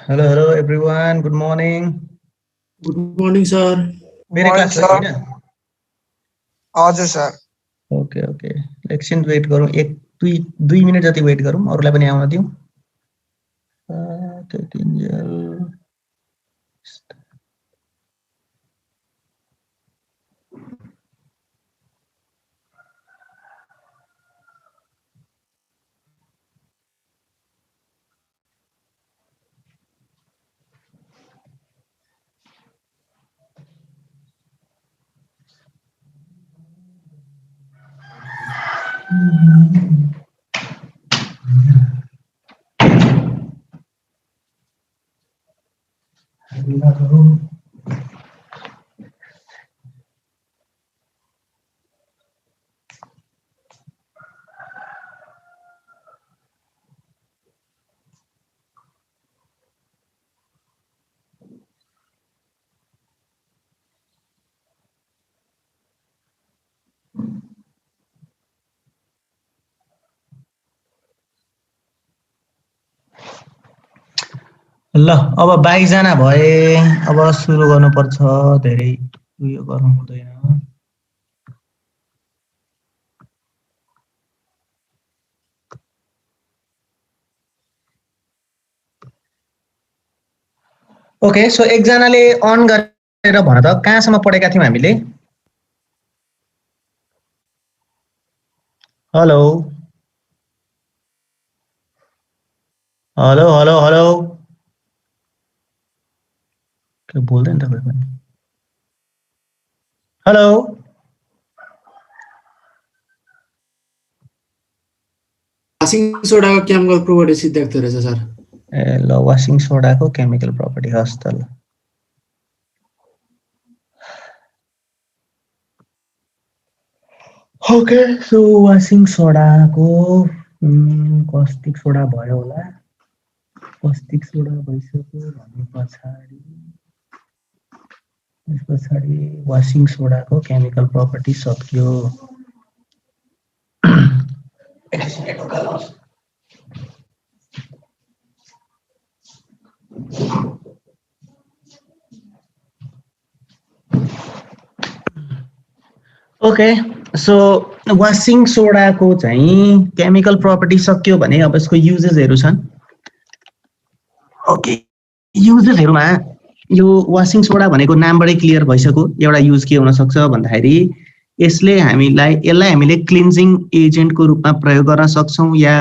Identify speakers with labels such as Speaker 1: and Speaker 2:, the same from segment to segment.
Speaker 1: Hello, hello everyone. Good morning.
Speaker 2: Good morning, sir.
Speaker 1: मेरे
Speaker 3: morning
Speaker 1: class हो
Speaker 3: sir.
Speaker 1: ना?
Speaker 3: हजुर सर।
Speaker 1: ओके ओके एकछिन वेट गरौँ, एक दुई मिनट जति वेट गरौँ, अरूलाई पनि आउन दिउँ। त्यतिन्जेल हल्ला गरौँ। ल अब 22 जना भए, अब सुरु गर्नुपर्छ। धेरै उयो गर्नु हुँदैन। ओके, सो एकजनाले अन गरेर भन त कहाँसम्म पढेका थियौँ हामीले? हेलो हेलो हेलो हेलो, के बोल्दैन तपाईँ पनि? हेलो
Speaker 2: वासिङ सोडाको केमिकल प्रोपर्टी सिद्धार्थ रहेछ सर।
Speaker 1: ए ल, वासिङ सोडाको केमिकल प्रपर्टी। हस् त ल। Okay, so washing सोडाको caustic soda भयो होला। कस्टिक सोडा भइसक्यो भने पछाडि वासिङ सोडाको केमिकल प्रपर्टी सक्यो। ओके, सो वासिङ सोडाको चाहिँ केमिकल प्रपर्टी सक्यो भने अब यसको युजेसहरू छन्। ओके, युजेसहरूमा यो वासिङ सोडा भनेको नामबाटै क्लियर भइसक्यो। एउटा युज के हुन सक्छ भन्दाखेरि यसलाई हामीले क्लिन्जिङ एजेन्टको रूपमा प्रयोग गर्न सक्छौं या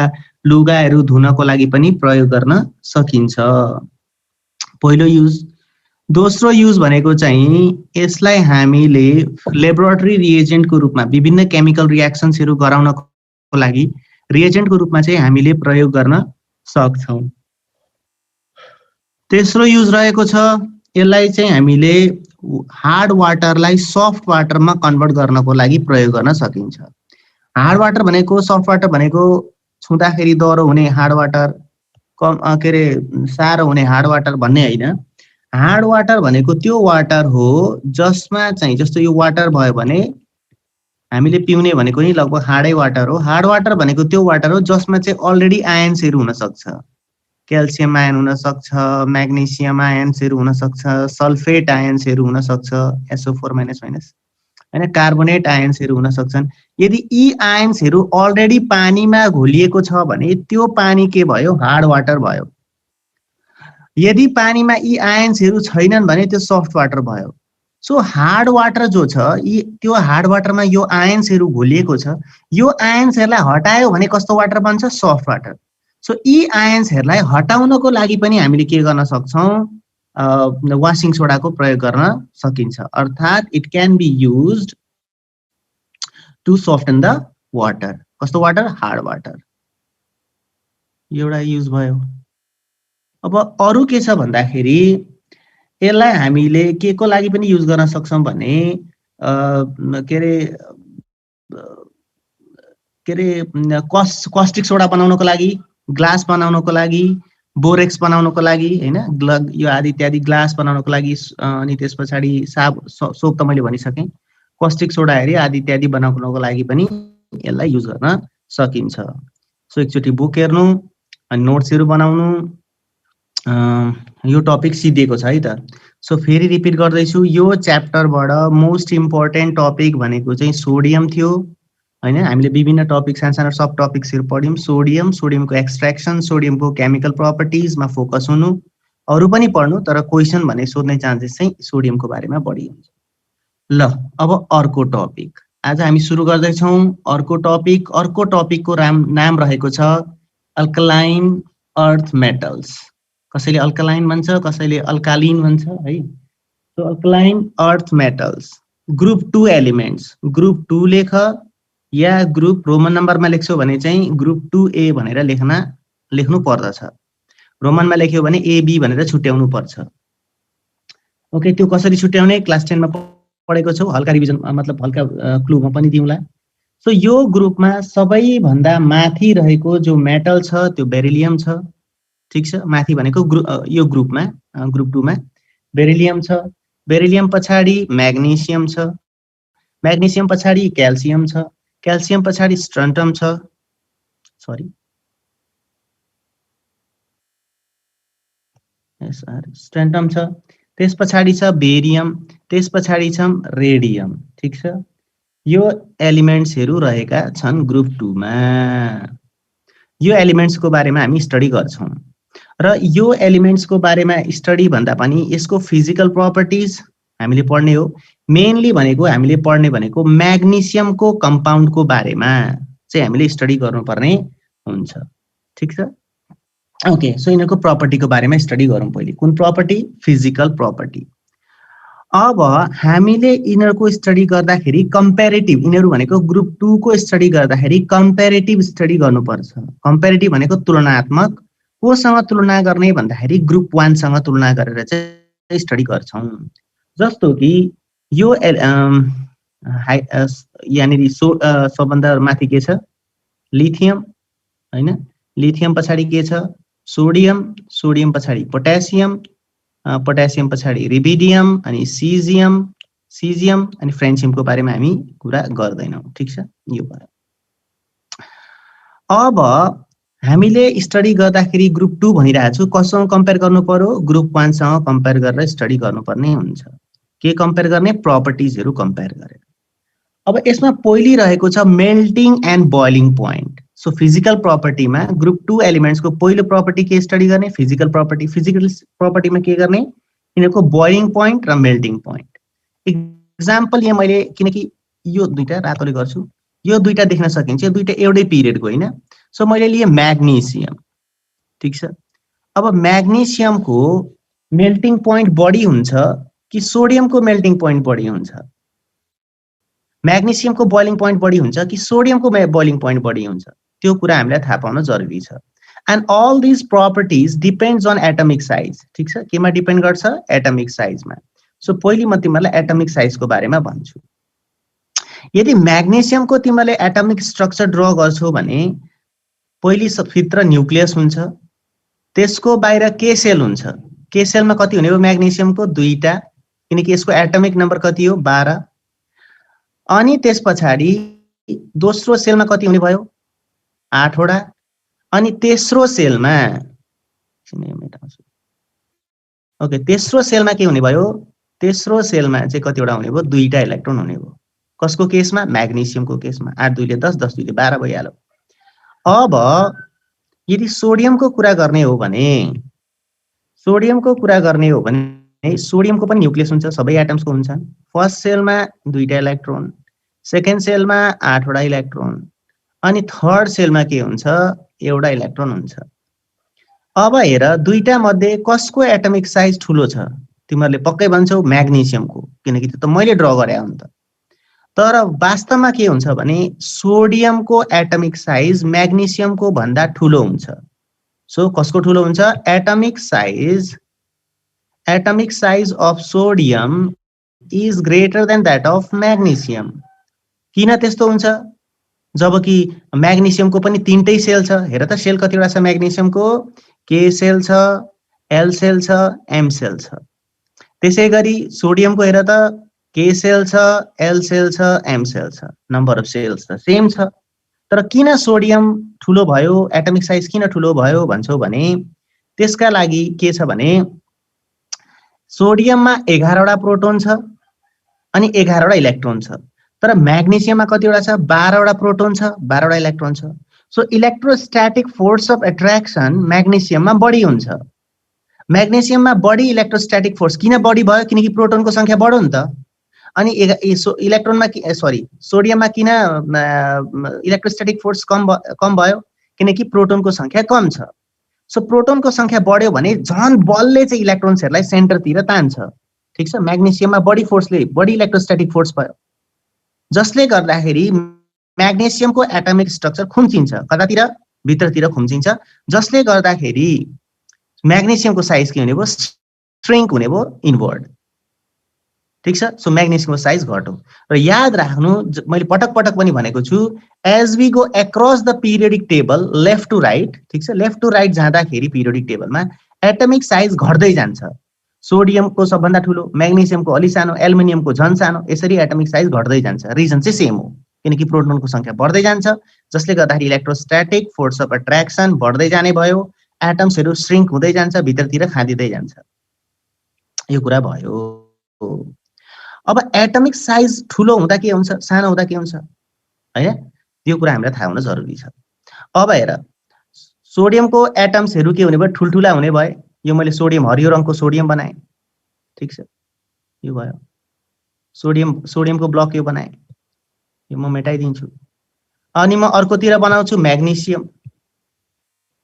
Speaker 1: लुगाहरू धुनको लागि पनि प्रयोग गर्न सकिन्छ। पहिलो युज। दोस्रो युज भनेको चाहिँ यसलाई हामीले लेबोरेटरी रिएजेन्टको रूपमा विभिन्न केमिकल रिएक्सन्सहरू गराउनको लागि रिएजेन्टको रूपमा चाहिँ हामीले प्रयोग गर्न सक्छौं। तेस्रो युज रहेको छ, यसलाई चाहिँ हामीले हार्ड वाटरलाई सफ्ट वाटरमा कन्भर्ट गर्नको लागि प्रयोग गर्न सकिन्छ। हार्ड वाटर भनेको, सफ्ट वाटर भनेको छुँदाखेरि डह्रो हुने हार्ड वाटर, सारो हुने हार्ड वाटर भन्ने होइन। हार्ड वाटर भनेको त्यो वाटर हो जसमा चाहिँ, जस्तो यो वाटर भयो भने हामीले पिउने भनेको नि लगभग हार्डै वाटर हो। हार्ड वाटर भनेको त्यो वाटर हो जसमा चाहिँ अलरेडी आयन्सहरू हुन सक्छ। क्याल्सियम आयन हुन सक्छ, म्याग्नेसियम आयन्सहरू हुन सक्छ, सल्फेट आयन्सहरू हुन सक्छ, SO4- हैन, कार्बोनेट आयन्सहरू हुन सक्छन्। यदि यी आयन्सहरू अलरेडी पानीमा घोलिएको छ भने त्यो पानी के भयो? हार्ड वाटर भयो। यदि पानीमा यी आयन्सहरू छैनन् भने त्यो सफ्ट वाटर भयो। सो हार्ड वाटर जो छ, त्यो हार्ड वाटरमा यो आयन्सहरू घोलिएको छ, यो आयन्सहरूलाई हटायो भने कस्तो वाटर बन्छ? Soft water. सो यी आयन्सहरूलाई हटाउनको लागि पनि हामीले के गर्न सक्छौं? वासिङ सोडाको प्रयोग गर्न सकिन्छ। अर्थात् it can be used to soften the water. कस्तो वाटर? Hard water. एउटा युज भयो। अब अरू के छ भन्दाखेरि यसलाई हामीले के को लागि पनि युज गर्न सक्छौं भने कस्टिक सोडा बनाउनको लागि, ग्लास बनाउनको लागि, बोरेक्स बनाउनको लागि, हैन, यो आदि इत्यादि ग्लास बनाउनको लागि, अनि त्यसपछि सोप त मैले भनिसकेँ। कस्टिक सोडा हेरी आदि इत्यादि बनाउनको लागि पनि यसलाई युज गर्न सकिन्छ। सो एकचोटि बुक हेर्नु अनि नोट्सहरू बनाउनु यो टपिक सिद्धिएको छ है त। सो फेरि रिपिट गर्दैछु, यो च्याप्टरबाट मोस्ट इम्पोर्टेन्ट टपिक भनेको चाहिँ सोडियम थियो हैन। हामीले विभिन्न टपिक सानो सब टपिक्सहरु पढ्यौं। सोडियम, सोडियमको एक्सट्र्याक्सन, सोडियमको केमिकल प्रोपर्टिजमा फोकस हुनु, अरु पनि पढ्नु, तर क्वेशन भने सोध्ने चान्सेस चाहिँ सोडियमको बारेमा बढी हुन्छ। ल अब अर्को टपिक आज हामी सुरु गर्दै छौं। अर्को टपिकको नाम रहेको छ अल्कलाइन अर्थ मेटल्स। कसैले अल्कलाइन भन्छ, कसैले अल्कालिन भन्छ है। So alkaline earth metals, group 2 elements. Group 2 लेख या ग्रुप रोमन नम्बरमा लेख्छौ भने चाहिँ ग्रुप 2A भनेर लेख्नु पर्दछ। रोमनमा लेख्यो भने AB भनेर छुट्याउनु पर्छ। ओके, त्यो कसरी छुट्याउने क्लास 10 मा पढेको छौ, हल्का रिभिजन मतलब हल्का क्लुमा पनि दिउँला। सो यो ग्रुपमा सबैभन्दा माथि रहेको जो मेटल छ त्यो बेरिलियम छ। ठीक छ, माथि भनेको यो ग्रुपमा ग्रुप 2 मा बेरिलियम छ। बेरिलियम पछाडी म्याग्नेशियम छ। म्याग्नेशियम पछाडी क्याल्सियम छ। क्याल्सियम पछाडी स्ट्रन्टम छ। स्ट्रन्टम छ। त्यस पछाडी छ बेरियम, त्यस पछाडी छ रेडियम। ठीक छ, यो एलिमेन्ट्सहरु रहेका छन् ग्रुप 2 मा। यो एलिमेन्ट्सको बारेमा हामी स्टडी गर्छौं र यो एलिमेन्ट्सको बारेमा स्टडी भन्दा पनि यसको फिजिकल प्रोपर्टिज हामीले पढ्ने हो। मेनली भनेको हामीले पढ्ने भनेको म्याग्नेशियमको कम्पाउन्डको बारेमा चाहिँ हामीले स्टडी गर्नुपर्ने हुन्छ। ठीक छ, ओके। सो यिनीहरुको प्रोपर्टीको बारेमा स्टडी गरौँ पहिले। कुन प्रोपर्टी? Physical property. अब हामीले यिनीहरुको स्टडी गर्दाखेरि कम्पेरेटिभ, यिनीहरु भनेको ग्रुप 2 को स्टडी गर्दाखेरि कम्पेरेटिभ स्टडी गर्नुपर्छ। कम्पेरेटिभ भनेको तुलनात्मक। कोसँग तुलना गर्ने भन्दाखेरि ग्रुप 1 सँग तुलना गरेर चाहिँ स्टडी गर्छौं। जस्तो कि यो यानी सबभन्दा माथि के छ? लिथियम हैन। लिथियम पछाडी के छ? सोडियम। सोडियम पछाडी पोटेसियम। पोटेसियम पछाडी रिबिडियम अनि सिजियम अनि फ्रेन्सियमको बारेमा हामी कुरा गर्दैनौं। ठीक छ, यो भयो। अब हामीले स्टडी गर्दाखेरि ग्रुप 2 भनिरहेको छु, कसँग कम्पेयर गर्नु पर्यो? ग्रुप 1 सँग कम्पेयर गरेर स्टडी गर्नुपर्ने हुन्छ। के कम्पेयर गर्ने? प्रोपर्टिजहरु कम्पेयर गरेर। अब यसमा पहिली रहेको छ melting and boiling point. So physical प्रोपर्टीमा ग्रुप 2 एलिमेन्ट्सको पहिलो प्रोपर्टी के स्टडी गर्ने? Physical property. फिजिकल प्रोपर्टीमा के गर्ने? यिनीहरुको बोइलिङ पोइन्ट र मेल्टिङ पोइन्ट। एक्जाम्पल यहाँ मैले, किनकि यो दुईटा रातोले गर्छु, यो दुईटा देख्न सकिन्छ, यो दुईटा एउटै पिरियडको हैन। सो मैले लिए म्याग्नेशियम। ठीक छ, अब म्याग्नेशियमको मेल्टिङ पोइन्ट बढी हुन्छ कि सोडियमको मेल्टिङ पोइन्ट बढी हुन्छ? म्याग्नेशियमको बोइलिङ पोइन्ट बढी हुन्छ कि सोडियमको बोइलिङ पोइन्ट बढी हुन्छ? त्यो कुरा हामीलाई थाहा पाउन जरुरी छ। And all this properties depends on atomic size. ठीक छ, केमा डिपेन्ड गर्छ? एटमिक साइजमा। सो पहिली म तिमीलाई एटमिक साइजको बारेमा भन्छु। यदि म्याग्नेशियमको तिमीले एटमिक स्ट्रक्चर ड्रा गर्छौ भने पहिली भित्र न्यूक्लियस हुन्छ, त्यसको बाहिर के सेल हुन्छ। के सेलमा कति हुने हो? म्याग्नेशियमको 2टा, किनकि यसको एटमिक नम्बर कति हो? 12। अनि त्यस पछाडी दोस्रो सेलमा कति हुने भयो? 8 वटा। अनि तेस्रो सेलमा ओके, तेस्रो सेलमा के हुने भयो? तेस्रो सेलमा चाहिँ कतिवटा हुने भयो? 2टा इलेक्ट्रोन हुने भयो। कसको केसमा? म्याग्नेशियमको केसमा। 8 2 ले 10, 10 2 ले 12 भइहाल्यो। अब यदि सोडियमको कुरा गर्ने हो भने सोडियमको पनि न्यूक्लियस हुन्छ, सबै एटम्सको हुन्छ। फर्स्ट सेलमा 2टा इलेक्ट्रोन, सेकेन्ड सेलमा 8 वटा इलेक्ट्रोन, अनि थर्ड सेलमा के हुन्छ? एउटा इलेक्ट्रोन हुन्छ। अब हेर, दुईटा मध्ये कसको एटमिक साइज ठुलो छ? तिमीहरुले पक्कै भन्छौ म्याग्नेशियमको, किनकि त्यो त मैले ड्रा गरे हो नि त। तर वास्तवमा के हुन्छ भने सोडियमको एटमिक साइज म्याग्नेशियमको भन्दा ठुलो हुन्छ। सो कसको ठुलो हुन्छ? Atomic size of sodium is greater than that of magnesium. किन त्यस्तो हुन्छ? जबकि म्याग्नेशियमको पनि 3टै सेल छ। हेर त सेल कतिवटा छ म्याग्नेशियमको? के सेल छ, एल सेल छ, एम सेल छ। त्यसैगरी सोडियमको हेर त के सेल छ, एल सेल छ, एम सेल छ। नम्बर अफ सेल्स त सेम छ। तर किन सोडियम ठुलो भयो, एटमिक साइज किन ठुलो भयो भन्छौ भने त्यसका लागि के छ भने सोडियममा 11 वटा प्रोटोन छ अनि 11 वटा इलेक्ट्रोन छ, तर म्याग्नेसियममा कतिवटा छ? 12 वटा प्रोटोन छ, 12 वटा इलेक्ट्रोन छ। So electrostatic force of attraction म्याग्नेसियममा बढी हुन्छ। म्याग्नेसियममा बढी इलेक्ट्रोस्टैटिक फोर्स किन बढी भयो? किनकि प्रोटोनको संख्या बढ्यो नि त। अनि इलेक्ट्रोनमा सोडियममा किन इलेक्ट्रोस्टैटिक फोर्स कम भयो? किनकि प्रोटोनको संख्या कम छ। सो प्रोटोनको संख्या बढ्यो भने झन् बलले चाहिँ इलेक्ट्रोन्सहरूलाई सेन्टरतिर तान्छ। ठीक छ, म्याग्नेसियममा बढी फोर्सले बढी इलेक्ट्रोस्टैटिक फोर्स भयो, जसले गर्दाखेरि म्याग्नेसियमको एटमिक स्ट्रक्चर खुम्चिन्छ, कतातिर? भित्रतिर खुम्चिन्छ, जसले गर्दाखेरि म्याग्नेसियमको साइज के हुने भयो? श्रिङ्क हुने भयो, इनवर्ड। ठीक छ, सो म्याग्नेसियमको साइज घट्यो। र याद राख्नु, मैले पटक पटक पनि भनेको छु, as we go across the periodic table left to right, ठीक छ, लेफ्ट टु राइट जाँदाखेरि पिरियोडिक टेबलमा एटमिक साइज घट्दै जान्छ। सोडियमको सबभन्दा ठुलो, म्याग्नेसियमको अलि सानो, एल्युमिनियमको झन् सानो, यसरी एटमिक साइज घट्दै जान्छ। रिजन चाहिँ सेम हो, किनकि प्रोटोनको संख्या बढ्दै जान्छ, जसले गर्दाखेरि इलेक्ट्रोस्टैटिक फोर्स अफ एट्र्याक्सन बढ्दै जाने भयो, एटम्सहरू श्रिङ्क हुँदै जान्छ, भित्रतिर खाँदिँदै जान्छ। यो कुरा भयो। अब एटमिक साइज ठुलो हुँदा के हुन्छ, सानो हुँदा के हुन्छ हैन, त्यो कुरा हामीलाई थाहा हुन जरुरी छ। अब हेर, सोडियमको एटम्सहरू के हुने भयो? ठुल्ठुला हुने भए। यो मैले सोडियम हरियो रङको सोडियम बनाएँ, ठीक छ, यो भयो सोडियमको ब्लक, यो बनाएँ, यो म मेटाइदिन्छु। अनि म अर्कोतिर बनाउँछु म्याग्नेसियम।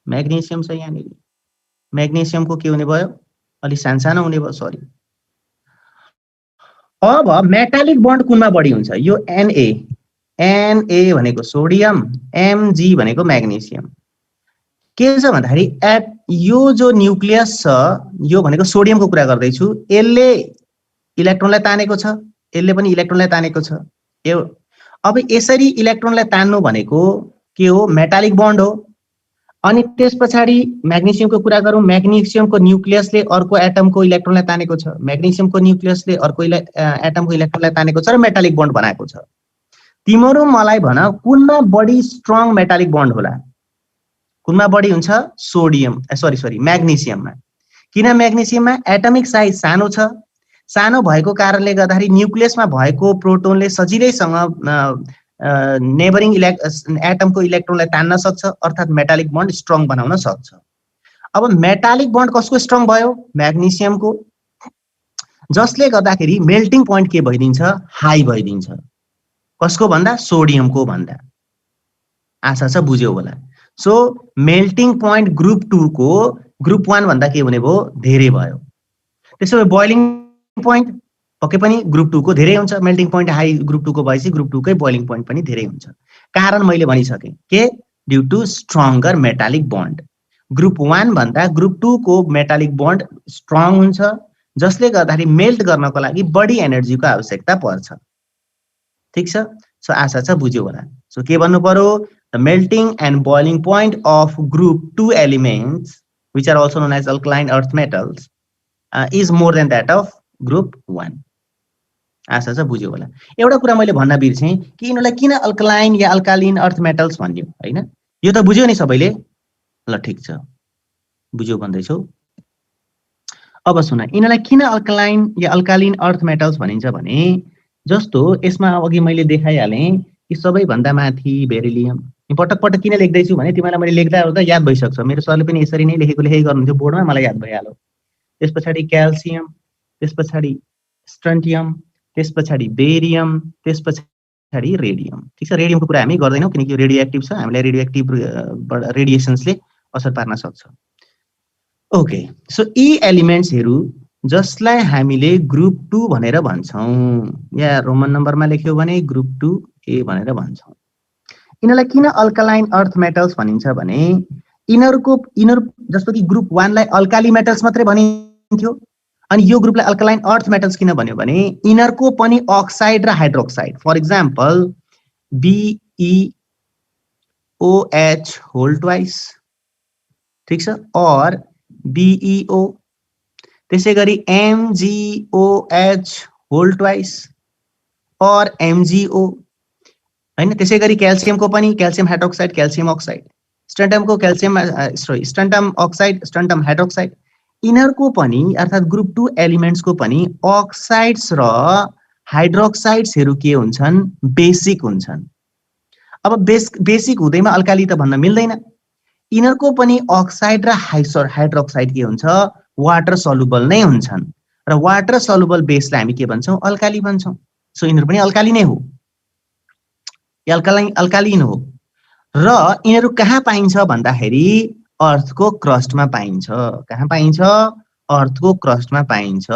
Speaker 1: म्याग्नेसियम छ यहाँनिर, म्याग्नेसियमको के हुने भयो? अलि सानो हुने भयो, सरी। अब मेटालिक बन्ड कुनमा बढी हुन्छ? यो Na भनेको सोडियम, Mg भनेको म्याग्नेसियम। के छ भन्दाखेरि यो जो न्युक्लियस छ, यो भनेको सोडियमको कुरा गर्दैछु, यसले इलेक्ट्रोनलाई तानेको छ, यसले पनि इलेक्ट्रोनलाई तानेको छ। अब यसरी इलेक्ट्रोनलाई तान्नु भनेको के हो? मेटालिक बन्ड हो। अनि त्यस पछाडि म्याग्नेसियमको कुरा गरौँ, म्याग्नेसियमको न्युक्लियसले अर्को एटमको इलेक्ट्रोनलाई तानेको छ, म्याग्नेसियमको न्युक्लियसले अर्को एटमको इलेक्ट्रोनलाई तानेको छ र मेटालिक बन्ड बनाएको छ। तिम्रो मलाई भन, कुनमा बढी स्ट्रङ मेटालिक बन्ड होला? कुनमा बढी हुन्छ? म्याग्नेसियममा। किन म्याग्नेसियममा? एटमिक साइज सानो छ, सानो भएको कारणले गर्दाखेरि न्युक्लियसमा भएको प्रोटोनले सजिलैसँग नेबरिङ एटमको इलेक्ट्रोनलाई तान्न सक्छ, अर्थात् मेटालिक बन्ड स्ट्रङ बनाउन सक्छ। अब मेटालिक बन्ड कसको स्ट्रङ भयो? म्याग्नेसियमको, जसले गर्दाखेरि मेल्टिङ पोइन्ट के भइदिन्छ? हाई भइदिन्छ। कसको भन्दा? सोडियमको भन्दा। आशा छ बुझ्यौ होला। सो मेल्टिङ पोइन्ट ग्रुप 2 को ग्रुप 1 भन्दा के हुने भयो? धेरै भयो। त्यसो भए बोइलिङ पोइन्ट पक्कै पनि ग्रुप 2 को धेरै हुन्छ। मेल्टिङ पोइन्ट हाई ग्रुप 2 को भएपछि ग्रुप 2 कै बोइलिङ पोइन्ट पनि धेरै हुन्छ। कारण मैले भनिसकेँ के? Due to stronger metallic bond. Group 1 भन्दा ग्रुप 2 को मेटालिक बन्ड स्ट्रङ हुन्छ, जसले गर्दाखेरि मेल्ट गर्नको लागि बढी एनर्जीको आवश्यकता पर्छ। ठीक छ, सो आशा छ बुझ्यो होला। सो के भन्नु पर्यो? The melting and boiling point of group 2 elements which are also known as alkaline earth metals is more than that of group 1. आशा छ बुझ्यो होला। एउटा कुरा मैले भन्न बिर्सेँ कि यिनीहरूलाई किन अल्कलाइन या अल्कालिन अर्थ मेटल्स भन्यो, हैन? यो त बुझ्यो नि सबैले? ल ठीक छ, बुझ्यो भन्दैछौ। अब सुन, यिनीहरूलाई किन अल्कलाइन या अल्कालिन अर्थ मेटल्स भनिन्छ भने, जस्तो यसमा अघि मैले देखाइहालेँ कि सबैभन्दा माथि बेरिलियम। पटक पटक किन लेख्दैछु भने तिमीलाई मैले लेख्दा ओर्दा याद भइसक्छ। मेरो सरले पनि यसरी नै लेखेको गर्नुहुन्थ्यो बोर्डमा, मलाई याद भइहाल्यो। त्यस पछाडि क्याल्सियम, त्यस पछाडि स्ट्रन्टियम, त्यस पछाडि बेरियम, त्यस पछाडि रेडियम। ठीक छ, रेडियमको कुरा हामी गर्दैनौँ किनकि रेडियो एक्टिभ छ, हामीलाई रेडियो एक्टिभ रेडिएसन्सले असर पार्न सक्छ। ओके, सो यी एलिमेन्ट्सहरू जसलाई हामीले ग्रुप 2 भनेर भन्छौँ, या रोमन नम्बरमा लेख्यो भने ग्रुप 2A भनेर भन्छौँ। यिनीहरूलाई किन अल्कालाइन अर्थ मेटल्स भनिन्छ भने यिनीहरू जस्तो कि ग्रुप 1 लाई अल्काली मेटल्स मात्रै भनिन्थ्यो, अनि यो ग्रुपलाई अल्कालाइन अर्थ मेटल्स किन भन्यो भने यिनीहरूको पनि अक्साइड र hydroxide, for example BeOH whole twice, ठीक छ, और BeO, त्यसै गरी MgOH होल ट्वाइस और MgO, हैन? त्यसै गरी क्याल्सियमको पनि क्याल्सियम हाइड्रोक्साइड, क्याल्सियम अक्साइड, स्ट्यान्टमको calcium strontium oxide strontium hydroxide यिनीहरूको पनि अर्थात् ग्रुप 2 एलिमेन्ट्सको पनि अक्साइड्स र हाइड्रोक्साइड्सहरू के हुन्छन् बेसिक हुन्छन्। अब बेसिक हुँदैमा अल्काली त भन्न मिल्दैन। यिनीहरूको पनि अक्साइड र हाइड्रोक्साइड के हुन्छ वाटर सल्युबल नै हुन्छन् र वाटर सल्युबल बेसलाई हामी के भन्छौँ अल्काली भन्छौँ। सो यिनीहरू पनि अल्काली नै हो, अल्कालिन हो र यिनीहरू कहाँ पाइन्छ भन्दाखेरि अर्थको क्रस्टमा पाइन्छ। कहाँ पाइन्छ अर्थको क्रस्टमा पाइन्छ,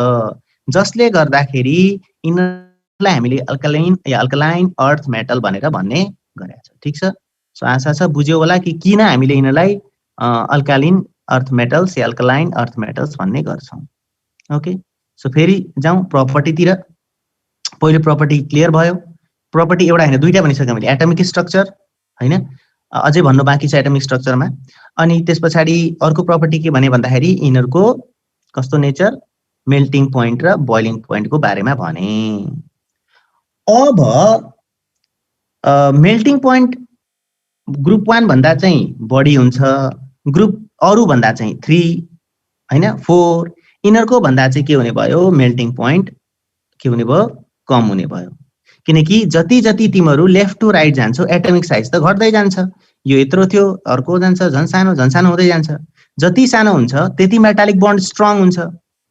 Speaker 1: जसले गर्दाखेरि यिनीहरूलाई हामीले अल्कलाइन अर्थ मेटल भनेर भन्ने गरेको छ। ठिक छ, सो आशा छ बुझ्यो होला कि किन हामीले यिनीहरूलाई अल्कालिन अर्थ मेटल्स या अल्कलाइन अर्थ मेटल्स भन्ने गर्छौँ। ओके, सो फेरि जाउँ प्रपर्टीतिर। पहिलो प्रपर्टी क्लियर भयो। प्रपर्टी एउटा होइन दुईटा भनिसक्यो मैले, एटमिक स्ट्रक्चर हैन, अझै भन्नु बाँकी छ एटमिक स्ट्रक्चरमा। अनि त्यस पछाडि अर्को प्रपर्टी के भने भन्दाखेरि यिनीहरूको कस्तो नेचर, मेल्टिङ पोइन्ट र बोइलिङ पोइन्टको बारेमा भने। अब मेल्टिङ पोइन्ट ग्रुप 1 भन्दा चाहिँ बढी हुन्छ, ग्रुप अरू भन्दा चाहिँ 3 हैन 4, यिनीहरूको भन्दा चाहिँ के हुने भयो मेल्टिङ पोइन्ट के हुने भयो कम हुने भयो। किनकि जति जति तिमीहरू लेफ्ट टु राइट जान्छौ एटमिक साइज त घट्दै जान्छ। यो यत्रो थियो अर्को जान्छ झन् सानो हुँदै जान्छ। जति सानो हुन्छ त्यति मेटालिक बन्ड स्ट्रङ हुन्छ।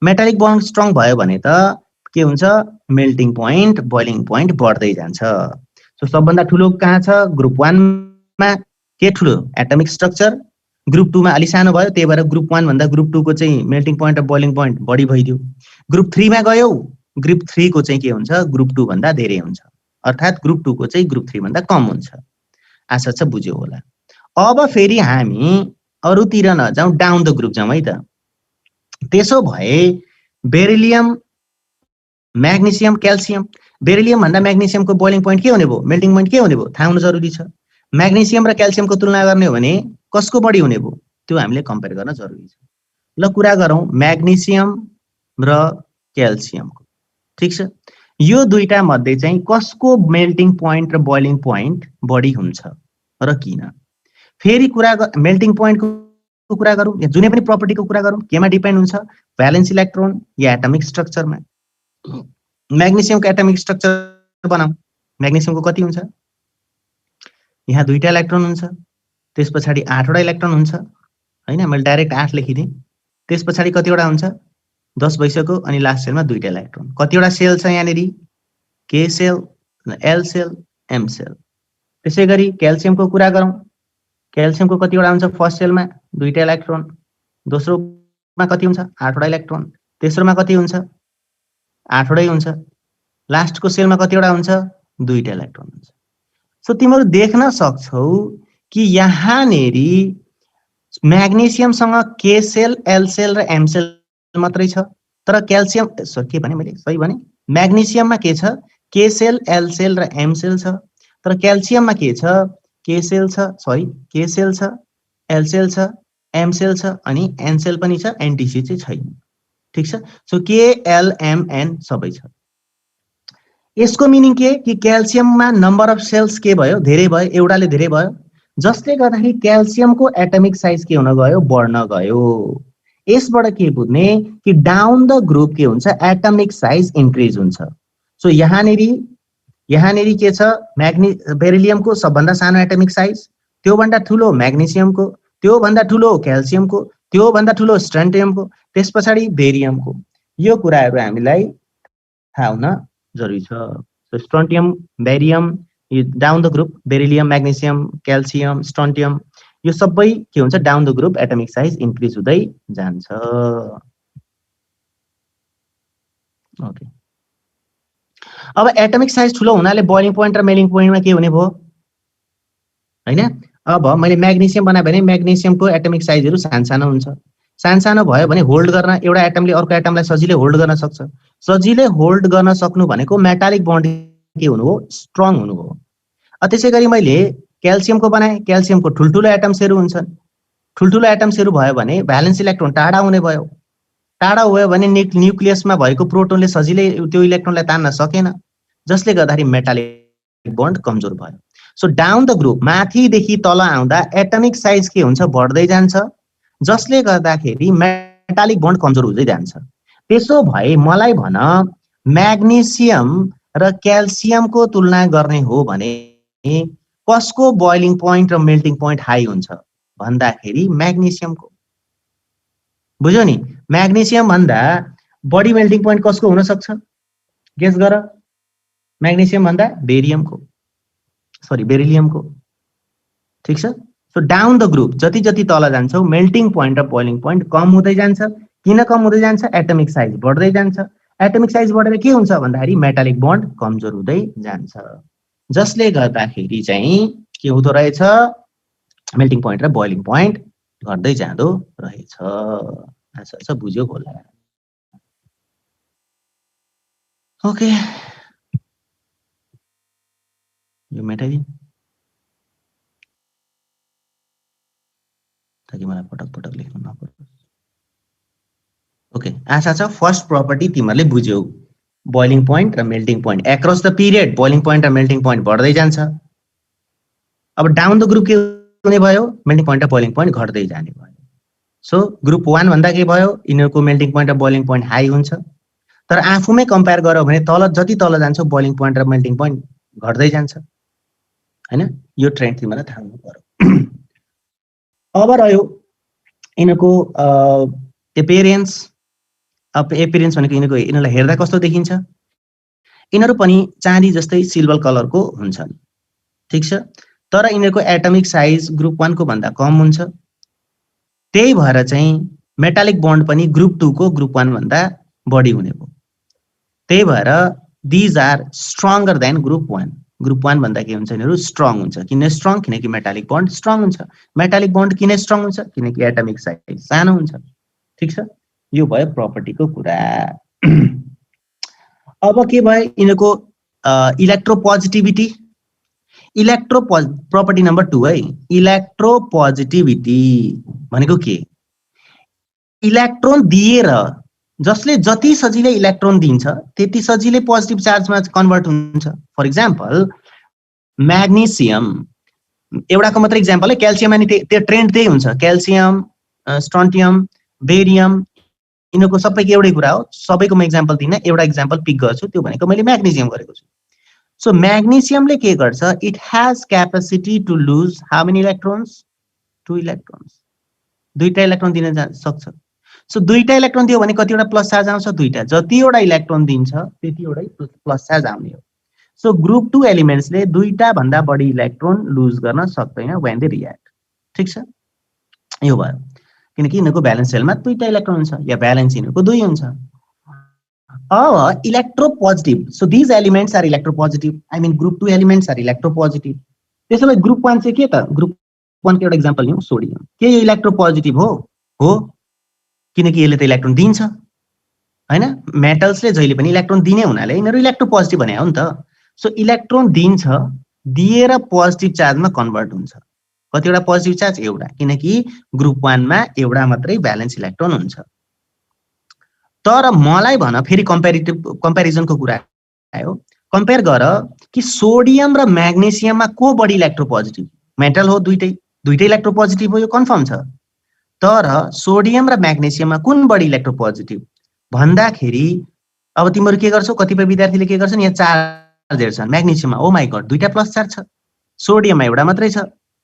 Speaker 1: मेटालिक बन्ड स्ट्रङ भयो भने त के हुन्छ मेल्टिङ पोइन्ट बोइलिङ पोइन्ट बढ्दै जान्छ। सो सबभन्दा ठुलो कहाँ छ ग्रुप 1 मा के ठुलो एटमिक स्ट्रक्चर, ग्रुप 2 मा अलि सानो भयो, त्यही भएर ग्रुप 1 भन्दा ग्रुप 2 को चाहिँ मेल्टिङ पोइन्ट र बोइलिङ पोइन्ट बढी भइदियो। ग्रुप 3 मा गयौ, ग्रुप 3 को चाहिँ के हुन्छ ग्रुप 2 भन्दा धेरै हुन्छ, अर्थात् ग्रुप 2 को चाहिँ ग्रुप 3 भन्दा कम हुन्छ। आशा छ बुझ्यो होला। अब फेरि हामी अरूतिर नजाउँ, डाउन द ग्रुप जाउँ है त। त्यसो भए बेरिलियम, म्याग्नेसियम, क्याल्सियम, बेरिलियम भन्दा म्याग्नेसियमको बोइलिङ पोइन्ट के हुने भयो, मेल्टिङ पोइन्ट के हुने भयो थाहा हुनु जरुरी छ। म्याग्नेसियम र क्याल्सियमको तुलना गर्ने हो भने कसको बढी हुने भयो त्यो हामीले कम्पेयर गर्न जरुरी छ। ल कुरा गरौँ म्याग्नेसियम र क्याल्सियमको। ठीक छ, यो दुईटा मध्ये चाहिँ कसको मेल्टिङ पोइन्ट र बोइलिङ पोइन्ट बढी हुन्छ र किन। फेरि कुरा मेल्टिङ पोइन्टको कुरा गरौँ या जुनै पनि प्रपर्टीको कुरा गरौँ, केमा डिपेन्ड हुन्छ भ्यालेन्स इलेक्ट्रोन या एटमिक स्ट्रक्चरमा। म्याग्नेसियमको एटमिक स्ट्रक्चर बनाऊ, म्याग्नेसियमको कति हुन्छ, यहाँ 2टा इलेक्ट्रोन हुन्छ, त्यस पछाडि 8वटा इलेक्ट्रोन हुन्छ हैन, मैले डाइरेक्ट 8 लेखिदिएँ। त्यस पछाडि कतिवटा हुन्छ 10 भइसक्यो, अनि लास्ट सेलमा 2टा इलेक्ट्रोन। कतिवटा सेल छ यहाँनेरि के shell, L shell, M shell. त्यसैगरी क्याल्सियमको कुरा गरौँ, क्याल्सियमको कतिवटा हुन्छ फर्स्ट सेलमा 2टा इलेक्ट्रोन, दोस्रोमा कति हुन्छ 8वटा इलेक्ट्रोन, तेस्रोमा कति हुन्छ 8वटै हुन्छ, लास्टको सेलमा कतिवटा हुन्छ 2टा इलेक्ट्रोन हुन्छ। सो तिमीहरू देख्न सक्छौ कि यहाँनेरि म्याग्नेसियमसँग के सेल, एल सेल र एम सेल मात्रै छ, तर क्याल्सियम के भने मैले सही भने, म्याग्नेसियममा के छ के सेल, एल सेल र एम सेल छ, तर क्याल्सियममा के छ के सेल छ, के सेल छ, एल सेल छ, एम सेल छ, अनि एन सेल पनि छ, एनटिसी चाहिँ छैन। ठीक छ, सो के एल एम एन सबै छ। यसको मिनिङ के कि क्याल्सियममा नम्बर अफ सेल्स के भयो धेरै भयो, एउटाले धेरै भयो, जसले गर्दाखेरि क्याल्सियमको एटमिक साइज के हुन गयो बढ्न गयो। यसबाट के बुझ्ने कि डाउन द ग्रुप के हुन्छ एटमिक साइज इन्क्रिज हुन्छ। सो यहाँनेरि के छ बेरिलियमको सबभन्दा सानो एटमिक साइज, त्योभन्दा ठुलो म्याग्नेसियमको, त्योभन्दा ठुलो क्याल्सियमको, त्योभन्दा ठुलो स्ट्रोन्टियमको, त्यस पछाडि बेरियमको। यो कुराहरू हामीलाई थाहा हुन जरुरी छ। So strontium, barium, down the group beryllium, magnesium, calcium, strontium, यो सबै के हुन्छ down the group atomic size increase हुँदै जान्छ। ओके, अब एटमिक साइज ठुलो हुनाले बोइलिङ पोइन्ट र मेल्टिङ पोइन्टमा के हुने भयो हैन। अब मैले म्याग्नेसियम बनाए भने म्याग्नेसियमको एटमिक साइजहरू सानो हुन्छ, सानो भयो भने होल्ड गर्न एउटा एटमले अर्को एटमलाई सजिलै होल्ड गर्न सक्छ। सजिलै होल्ड गर्न सक्नु भनेको मेटालिक बन्ड के हुनु हो स्ट्रङ हुनु हो। त्यसैगरी मैले क्याल्सियमको बनाए, क्याल्सियमको ठुल्ठुलो एटम्सहरू हुन्छन्, ठुल्ठुलो एटम्सहरू भयो भने भ्यालेन्स इलेक्ट्रोन टाढा हुने भयो, टाढा भयो भने न्युक्लियसमा भएको प्रोटोनले सजिलै त्यो इलेक्ट्रोनलाई तान्न सकेन, जसले गर्दाखेरि मेटालिक बन्ड कमजोर भयो। सो डाउन द ग्रुप माथिदेखि तल आउँदा एटमिक साइज के हुन्छ बढ्दै जान्छ, जसले गर्दाखेरि मेटालिक बन्ड कमजोर हुँदै जान्छ। त्यसो भए मलाई भन म्याग्नेसियम र क्याल्सियमको तुलना गर्ने हो भने कसको बोइलिङ पोइन्ट र मेल्टिङ पोइन्ट हाई हुन्छ भन्दाखेरि म्याग्नेसियमको। बुझ्यो नि? म्याग्नेसियम भन्दा बढी मेल्टिङ पोइन्ट कसको हुन सक्छ? गेस गर। म्याग्नेसियम भन्दा बेरियमको, सरी बेरिलियमको। ठीक छ? सो डाउन द ग्रुप जति जति तल जान्छौ मेल्टिङ पोइन्ट र बोइलिङ पोइन्ट कम हुँदै जान्छ। किन कम हुँदै जान्छ? एटमिक साइज बढ्दै जान्छ। एटमिक साइज बढेर के हुन्छ भन्दाखेरि मेटालिक बन्ड कमजोर हुँदै जान्छ, जसले गर्दाखेरि चाहिँ के हुँदो रहेछ? मेल्टिङ पोइन्ट र बोइलिङ पोइन्ट घट्दै जाँदो रहेछ। आशा बुझ्यो होला। ओके, यो मेटाइदिउँ ताकि मलाई पटक पटक लेख्नु नपरोस्। ओके, आशा छ फर्स्ट प्रपर्टी तिमीहरूले बुझ्यौ, बोइलिङ पोइन्ट र melting point. Across the period boiling point र मेल्टिङ पोइन्ट बढ्दै जान्छ। अब डाउन द ग्रुप के हुने भयो? मेल्टिङ पोइन्ट र बोइलिङ पोइन्ट घट्दै जाने भयो। सो ग्रुप 1 भन्दा के भयो? यिनीहरूको मेल्टिङ पोइन्ट र बोइलिङ पोइन्ट हाई हुन्छ। तर आफूमै कम्पेयर गर्यो भने तल जति तल जान्छ बोइलिङ पोइन्ट र मेल्टिङ पोइन्ट घट्दै जान्छ, हैन? यो ट्रेन्ड तिमीलाई थाहा हुनु पर्यो। अब रह्यो यिनीहरूको एपियरेन्स। अब एपियरेन्स भनेको यिनीहरूलाई हेर्दा कस्तो देखिन्छ? यिनीहरू पनि चाँदी जस्तै सिल्भर कलरको हुन्छन्। ठीक छ? तर यिनीहरूको एटमिक साइज ग्रुप 1 को भन्दा कम हुन्छ। त्यही भएर चाहिँ मेटालिक बन्ड पनि ग्रुप 2 को ग्रुप 1 भन्दा बढी हुने भयो। त्यही भएर these are stronger than group 1। Group 1 भन्दा के हुन्छ? यिनीहरू स्ट्रङ हुन्छ। किन स्ट्रङ? किनकि मेटालिक बन्ड स्ट्रङ हुन्छ। मेटालिक बन्ड किन स्ट्रङ हुन्छ? किनकि एटमिक साइज सानो हुन्छ। ठीक छ? यो भयो प्रपर्टीको कुरा। अब के भयो? यिनीहरूको इलेक्ट्रोपोजिटिभिटी। प्रपर्टी नम्बर 2 है, इलेक्ट्रोपोजिटिभिटी भनेको के? इलेक्ट्रोन दिएर जसले जति सजिलै इलेक्ट्रोन दिन्छ त्यति सजिलै पोजिटिभ चार्जमा कन्भर्ट हुन्छ। फर इक्जाम्पल म्याग्नेसियम एउटाको मात्र इक्जाम्पल है, क्याल्सियम अनि त्यो ट्रेन्ड त्यही हुन्छ। क्याल्सियम, स्ट्रोन्टियम, बेरियम यिनीहरूको सबैको एउटै कुरा हो। सबैको म इक्जाम्पल दिन, एउटा इक्जाम्पल पिक गर्छु, त्यो भनेको मैले म्याग्नेसियम गरेको छु। सो म्याग्नेसियमले के गर्छ? It has capacity to lose how many electrons? 2 electrons. दुईटा इलेक्ट्रोन दिन सक्छ। सो दुईटा इलेक्ट्रोन दियो भने कतिवटा प्लस चार्ज आउँछ? दुईटा। जतिवटा इलेक्ट्रोन दिन्छ त्यतिवटै प्लस चार्ज आउने हो। सो ग्रुप 2 एलिमेन्ट्सले दुईटा भन्दा बढी इलेक्ट्रोन लुज गर्न सक्दैन व्हेन दे रिएक्ट। ठीक छ? यो भयो किनकि यिनीहरूको भ्यालेन्स सेलमा दुईटा इलेक्ट्रोन हुन्छ या भ्यालेन्स यिनीहरूको 2 हुन्छ। अब electropositive, so these elements are electropositive, I mean group 2 elements are electropositive. त्यसो भए ग्रुप 1 चाहिँ के त? ग्रुप 1 को एउटा इक्जाम्पल लिउँ, सोडियम। के यो इलेक्ट्रोपोजिटिभ हो? हो, किनकि यसले त इलेक्ट्रोन दिन्छ, हैन? मेटल्सले जहिले पनि इलेक्ट्रोन दिने हुनाले यिनीहरू इलेक्ट्रोपोजिटिभ भने हो नि त। सो इलेक्ट्रोन दिन्छ, दिएर पोजिटिभ चार्जमा कन्भर्ट हुन्छ। कतिवटा पोजिटिभ चार्ज? एउटा, किनकि ग्रुप 1 मा एउटा मात्रै भ्यालेन्स इलेक्ट्रोन हुन्छ। तर मलाई भन फेरि कम्पेरिजनको कुरा आयो, कम्पेयर गर कि सोडियम र म्याग्नेसियममा को बढी इलेक्ट्रोपोजिटिभ? मेटल हो, दुईटै इलेक्ट्रोपोजिटिभ हो, यो कन्फर्म छ। तर सोडियम र म्याग्नेसियममा कुन बढी इलेक्ट्रोपोजिटिभ भन्दाखेरि अब तिमीहरू के गर्छौ? कतिपय विद्यार्थीले के गर्छन्? यहाँ चार्ज हेर्छन् म्याग्नेसियममा, ओ माइ गॉड दुईटा प्लस चार्ज छ, सोडियममा एउटा मात्रै छ,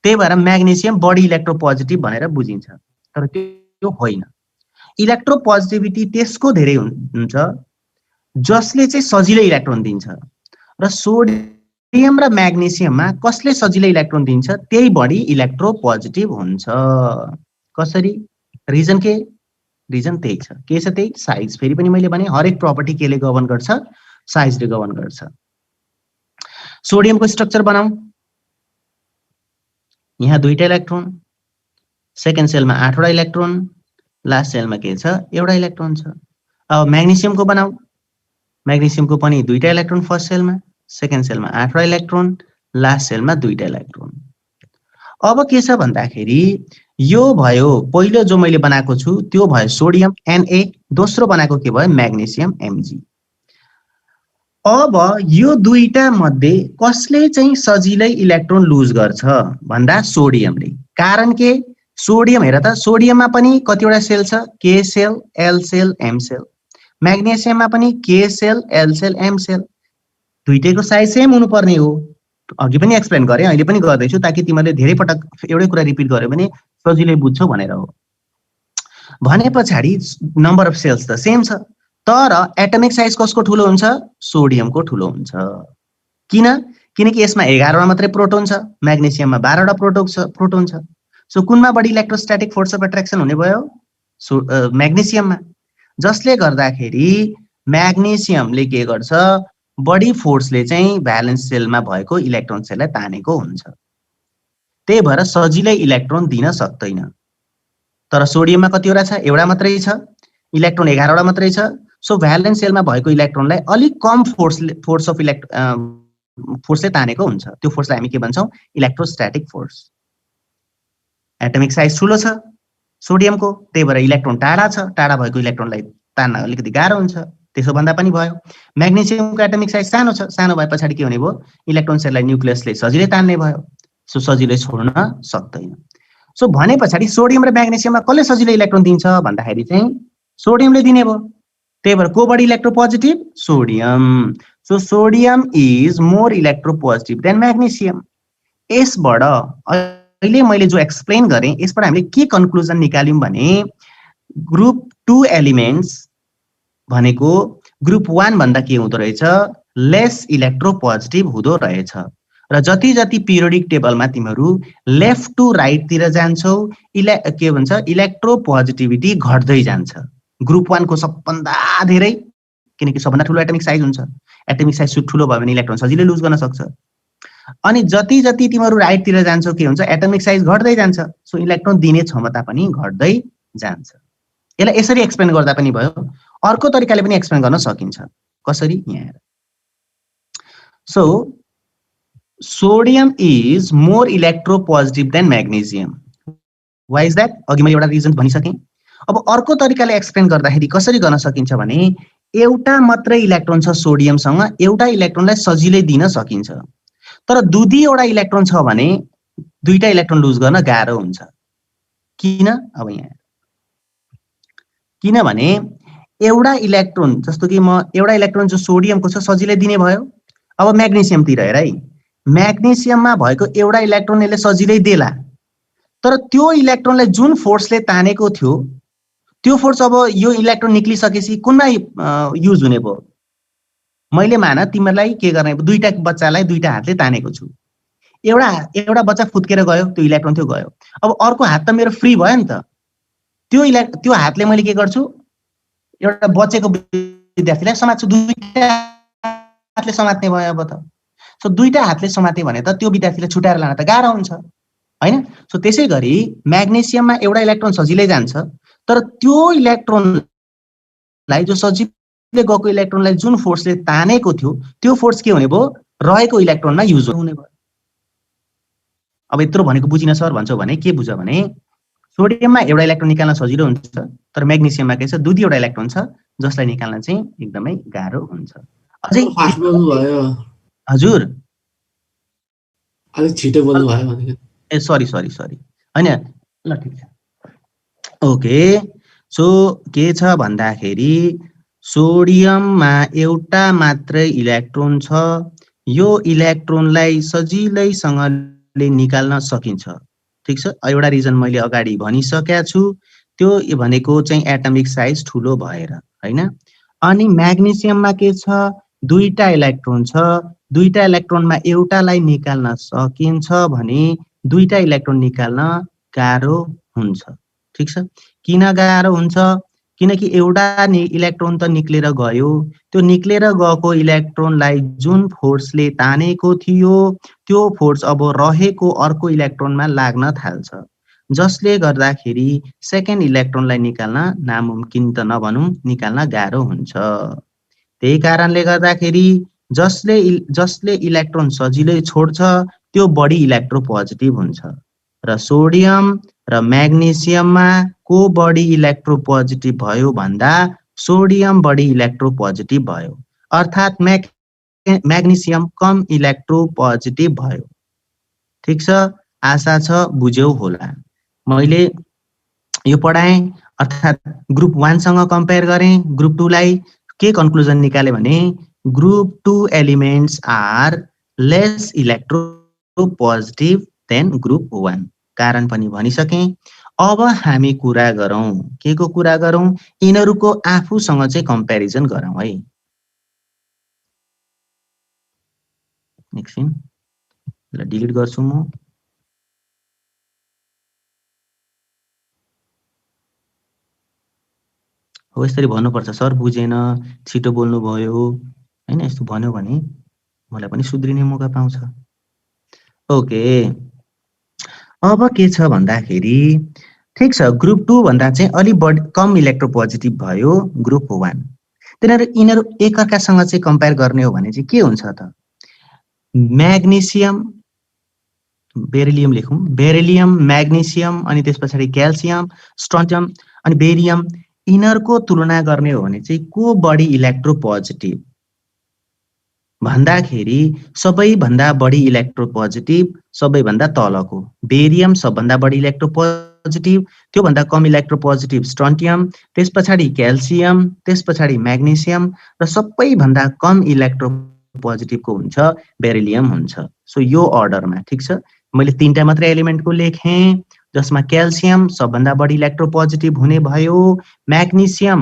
Speaker 1: त्यही भएर म्याग्नेसियम बढी इलेक्ट्रोपोजिटिभ भनेर बुझिन्छ। तर त्यो होइन। इलेक्ट्रोपोजिटिभिटी त्यसको धेरै हुन्छ जसले चाहिँ सजिलै इलेक्ट्रोन दिन्छ, र सोडियम र म्याग्नेसियममा कसले सजिलै इलेक्ट्रोन दिन्छ त्यही बढी इलेक्ट्रोपोजिटिभ हुन्छ। कसरी? रिजन के? रिजन त्यही छ। के छ त्यही? साइज। फेरि पनि मैले भने हरेक प्रपर्टी केले गभर्न गर्छ? साइजले गभर्न गर्छ। सोडियमको स्ट्रक्चर बनाऊ। यहाँ दुईटा इलेक्ट्रोन, सेकेन्ड सेलमा 8 वटा इलेक्ट्रोन, लास्ट सेलमा के छ? एउटा इलेक्ट्रोन छ। अब म्याग्नेसियमको बनाऊ। म्याग्नेसियमको पनि दुईटा इलेक्ट्रोन फर्स्ट सेलमा, सेकेन्ड सेलमा 8 वटा इलेक्ट्रोन, लास्ट सेलमा दुईटा इलेक्ट्रोन। अब के छ भन्दाखेरि यो भयो पहिलो जो मैले बनाएको छु त्यो भयो सोडियम Na, दोस्रो बनाएको के भयो? Magnesium Mg। अब यो दुईटा मध्ये कसले चाहिँ सजिलै इलेक्ट्रोन लुज गर्छ भन्दा सोडियमले। कारण के? सोडियम हेर त, सोडियममा पनि कतिवटा सेल छ? K shell, L shell, M shell. म्याग्नेसियममा पनि K shell, L shell, M shell. दुईटैको साइज सेम हुनुपर्ने हो। अघि पनि एक्सप्लेन गरेँ, अहिले पनि गर्दैछु, ताकि तिमीहरूले धेरै पटक एउटै कुरा रिपिट गर्यो भने सजिलै बुझ्छौ भनेर हो। भने पछाडि नम्बर अफ सेल्स त सेम छ, तर एटमिक साइज कसको ठुलो हुन्छ? सोडियमको ठुलो हुन्छ। किन? किनकि यसमा 11 मात्रै प्रोटोन छ, म्याग्नेसियममा 12 प्रोटोन छ। सो कुनमा बढी इलेक्ट्रोस्ट्याटिक फोर्स अफ एट्र्याक्सन हुने भयो? म्याग्नेसियममा। जसले गर्दाखेरि म्याग्नेसियमले के गर्छ? बढी फोर्सले चाहिँ भ्यालेन्स सेलमा भएको इलेक्ट्रोन सेललाई तानेको हुन्छ। त्यही भएर सजिलै इलेक्ट्रोन दिन सक्दैन। तर सोडियममा कतिवटा छ? एउटा मात्रै छ, इलेक्ट्रोन 11 मात्रै छ। सो भ्यालेन्स सेलमा भएको इलेक्ट्रोनलाई अलिक कम फोर्सले तानेको हुन्छ। त्यो फोर्सलाई हामी के भन्छौँ? Electrostatic force. एटमिक साइज ठुलो छ सोडियमको, त्यही भएर इलेक्ट्रोन टाढा छ, टाढा भएको इलेक्ट्रोनलाई तान्न अलिकति गाह्रो हुन्छ। त्यसो भन्दा पनि भयो। म्याग्नेसियमको एटमिक साइज सानो छ, सानो भए पछाडि के हुने भयो? इलेक्ट्रोन सेललाई न्युक्लियसले सजिलै तान्ने भयो। सो सजिलै छोड्न सक्दैन। सो भने पछाडि सोडियम र म्याग्नेसियममा कसले सजिलै इलेक्ट्रोन दिन्छ भन्दाखेरि चाहिँ सोडियमले दिने भयो। त्यही भएर को बढी electropositive? Sodium. So sodium is more electropositive than magnesium. यसबाट अहिले मैले जो एक्सप्लेन गरेँ, यसबाट हामीले के कन्क्लुजन निकाल्यौँ भने ग्रुप 2 एलिमेन्ट्स भनेको ग्रुप 1 भन्दा के हुँदो रहेछ? लेस इलेक्ट्रोपोजिटिभ हुँदो रहेछ। र जति जति पिरियोडिक टेबलमा तिमीहरू लेफ्ट टु राइट तिर जान्छौ, के भन्छ, इलेक्ट्रोपोजिटिभिटी घट्दै जान्छ। ग्रुप 1 को सबभन्दा धेरै, किनकि सबभन्दा ठुलो एटमिक साइज हुन्छ। एटमिक साइज ठुलो भयो भने इलेक्ट्रोन सजिलै लुज गर्न सक्छ। अनि जति जति तिमीहरू राइट तिर जान्छौ के हुन्छ? एटमिक साइज घट्दै जान्छ। सो इलेक्ट्रोन दिने क्षमता पनि घट्दै जान्छ। यसलाई यसरी एक्सप्लेन गर्दा पनि भयो। अर्को तरिकाले पनि एक्सप्लेन गर्न सकिन्छ। कसरी? यहाँ। So sodium is more electropositive than magnesium. Why is that? अघि मैले एउटा रिजन भनिसकेँ। अब अर्को तरिकाले एक्सप्लेन गर्दाखेरि कसरी गर्न सकिन्छ भने एउटा मात्रै इलेक्ट्रोन छ सोडियमसँग, एउटा इलेक्ट्रोनलाई सजिलै दिन सकिन्छ। तर दुईवटा इलेक्ट्रोन छ भने दुईटा इलेक्ट्रोन लुज गर्न गाह्रो हुन्छ। किन? अब यहाँ किनभने एउटा इलेक्ट्रोन, जस्तो कि म एउटा इलेक्ट्रोन जो सोडियमको छ सजिलै दिने भयो। अब म्याग्नेसियमतिर हेर है, म्याग्नेसियममा भएको एउटा इलेक्ट्रोनले सजिलै देला, तर त्यो इलेक्ट्रोनलाई जुन फोर्सले तानेको थियो त्यो फोर्स अब यो इलेक्ट्रोन निक्लिसकेपछि कुनमा युज हुने भयो? मैले मान तिमीलाई के गर्ने, दुईटा बच्चालाई दुईटा हातले तानेको छु, एउटा बच्चा फुत्केर गयो, त्यो इलेक्ट्रोन त्यो गयो। अब अर्को हात त मेरो फ्री भयो नि त। त्यो हातले मैले के गर्छु? एउटा बचेको विद्यार्थीलाई समात्छु, दुईटा हातले समात्ने भयो अब त। सो दुईटा हातले समाते भने त त्यो विद्यार्थीलाई छुटाएर लान त गाह्रो हुन्छ, हैन? सो त्यसै गरी म्याग्नेसियममा एउटा इलेक्ट्रोन सजिलै जान्छ, तर त्यो इलेक्ट्रोनलाई जो सजिलै गएको इलेक्ट्रोनलाई जुन फोर्सले तानेको थियो त्यो फोर्स के हुने भयो? रहेको इलेक्ट्रोनमा युज हुने भयो। अब यत्रो भनेको बुझिन सर भन्छौ भने के बुझ भने सोडियममा एउटा इलेक्ट्रोन निकाल्न सजिलो हुन्छ, तर म्याग्नेसियममा के छ? दुईवटा इलेक्ट्रोन छ जसलाई निकाल्न चाहिँ एकदमै गाह्रो हुन्छ। अझै
Speaker 2: फास्ट बोल्नु भयो।
Speaker 1: हजुर,
Speaker 2: अलिक छिटो बोल्नु भयो भनेको।
Speaker 1: ए सरी हैन, ल ठिक छ। ओके, सो के छ भन्दाखेरि सोडियममा एउटा मात्रै इलेक्ट्रोन छ, यो इलेक्ट्रोनलाई सजिलैसँगले निकाल्न सकिन्छ। ठिक छ, एउटा रिजन मैले अगाडि भनिसकेको छु, त्यो भनेको चाहिँ एटमिक साइज ठुलो भएर, हैन? अनि म्याग्नेसियममा के छ? दुईटा इलेक्ट्रोन छ, दुईटा इलेक्ट्रोनमा एउटालाई निकाल्न सकिन्छ भने दुईटा इलेक्ट्रोन निकाल्न गाह्रो हुन्छ। ठिक छ, किन गाह्रो हुन्छ? किनकि एउटा इलेक्ट्रोन त निक्लेर गयो, त्यो निक्लेर गएको इलेक्ट्रोनलाई जुन फोर्सले तानेको थियो त्यो फोर्स अब रहेको अर्को इलेक्ट्रोनमा लाग्न थाल्छ, जसले गर्दाखेरि सेकेन्ड इलेक्ट्रोनलाई निकाल्न नामुमकिन त नभनौँ, निकाल्न गाह्रो हुन्छ। त्यही कारणले गर्दाखेरि जसले इलेक्ट्रोन सजिलै छोड्छ त्यो बढी इलेक्ट्रोपोजिटिभ हुन्छ। र सोडियम र म्याग्नेसियममा को बढी इलेक्ट्रोपोजिटिभ भयो भन्दा सोडियम बढी इलेक्ट्रोपोजिटिभ भयो। अर्थात् म्याग्नेसियम कम इलेक्ट्रोपोजिटिभ भयो। ठीक छ, आशा छ बुझ्यौ होला। मैले यो पढाएँ अर्थात् ग्रुप 1 सँग कम्पेयर गरेँ, ग्रुप 2 लाई के कन्क्लुजन निकाले भने group 2 elements are less electropositive than group 1। कारण पनि भनिसकेँ। अब हामी कुरा गरौँ, के को कुरा गरौँ? यिनीहरूको आफूसँग चाहिँ कम्पेरिजन गरौँ है। एकछिन ल डिलिट गर्छु म। हो यसरी भन्नुपर्छ, सर बुझेन, छिटो बोल्नुभयो हैन, यस्तो भन्यो भने मलाई पनि सुध्रिने मौका पाउँछ। ओके, अब के छ भन्दाखेरि ठीक छ, ग्रुप 2 भन्दा चाहिँ अलि बढी कम इलेक्ट्रोपोजिटिभ भयो ग्रुप 1। यिनीहरू एकअर्कासँग चाहिँ कम्पेयर गर्ने हो भने चाहिँ के हुन्छ त? म्याग्नेसियम, बेरिलियम लेखौँ, बेरिलियम, म्याग्नेसियम अनि त्यस पछाडि क्याल्सियम, स्ट्रोन्टियम अनि बेरियम, यिनीहरूको तुलना गर्ने हो भने चाहिँ को बढी इलेक्ट्रोपोजिटिभ भन्दाखेरि सबैभन्दा बढी इलेक्ट्रोपोजिटिभ सबैभन्दा तलको बेरियम सबभन्दा बढी इलेक्ट्रोपोजिटिभ, त्योभन्दा कम इलेक्ट्रोपोजिटिभ स्ट्रोन्टियम, त्यस पछाडि क्याल्सियम, त्यस पछाडि म्याग्नेसियम र सबैभन्दा कम इलेक्ट्रोपोजिटिभको हुन्छ बेरिलियम हुन्छ। सो यो अर्डरमा ठीक छ। मैले 3टा मात्रै एलिमेन्टको लेखेँ, जसमा क्याल्सियम सबभन्दा बढी इलेक्ट्रोपोजिटिभ हुने भयो, म्याग्नेसियम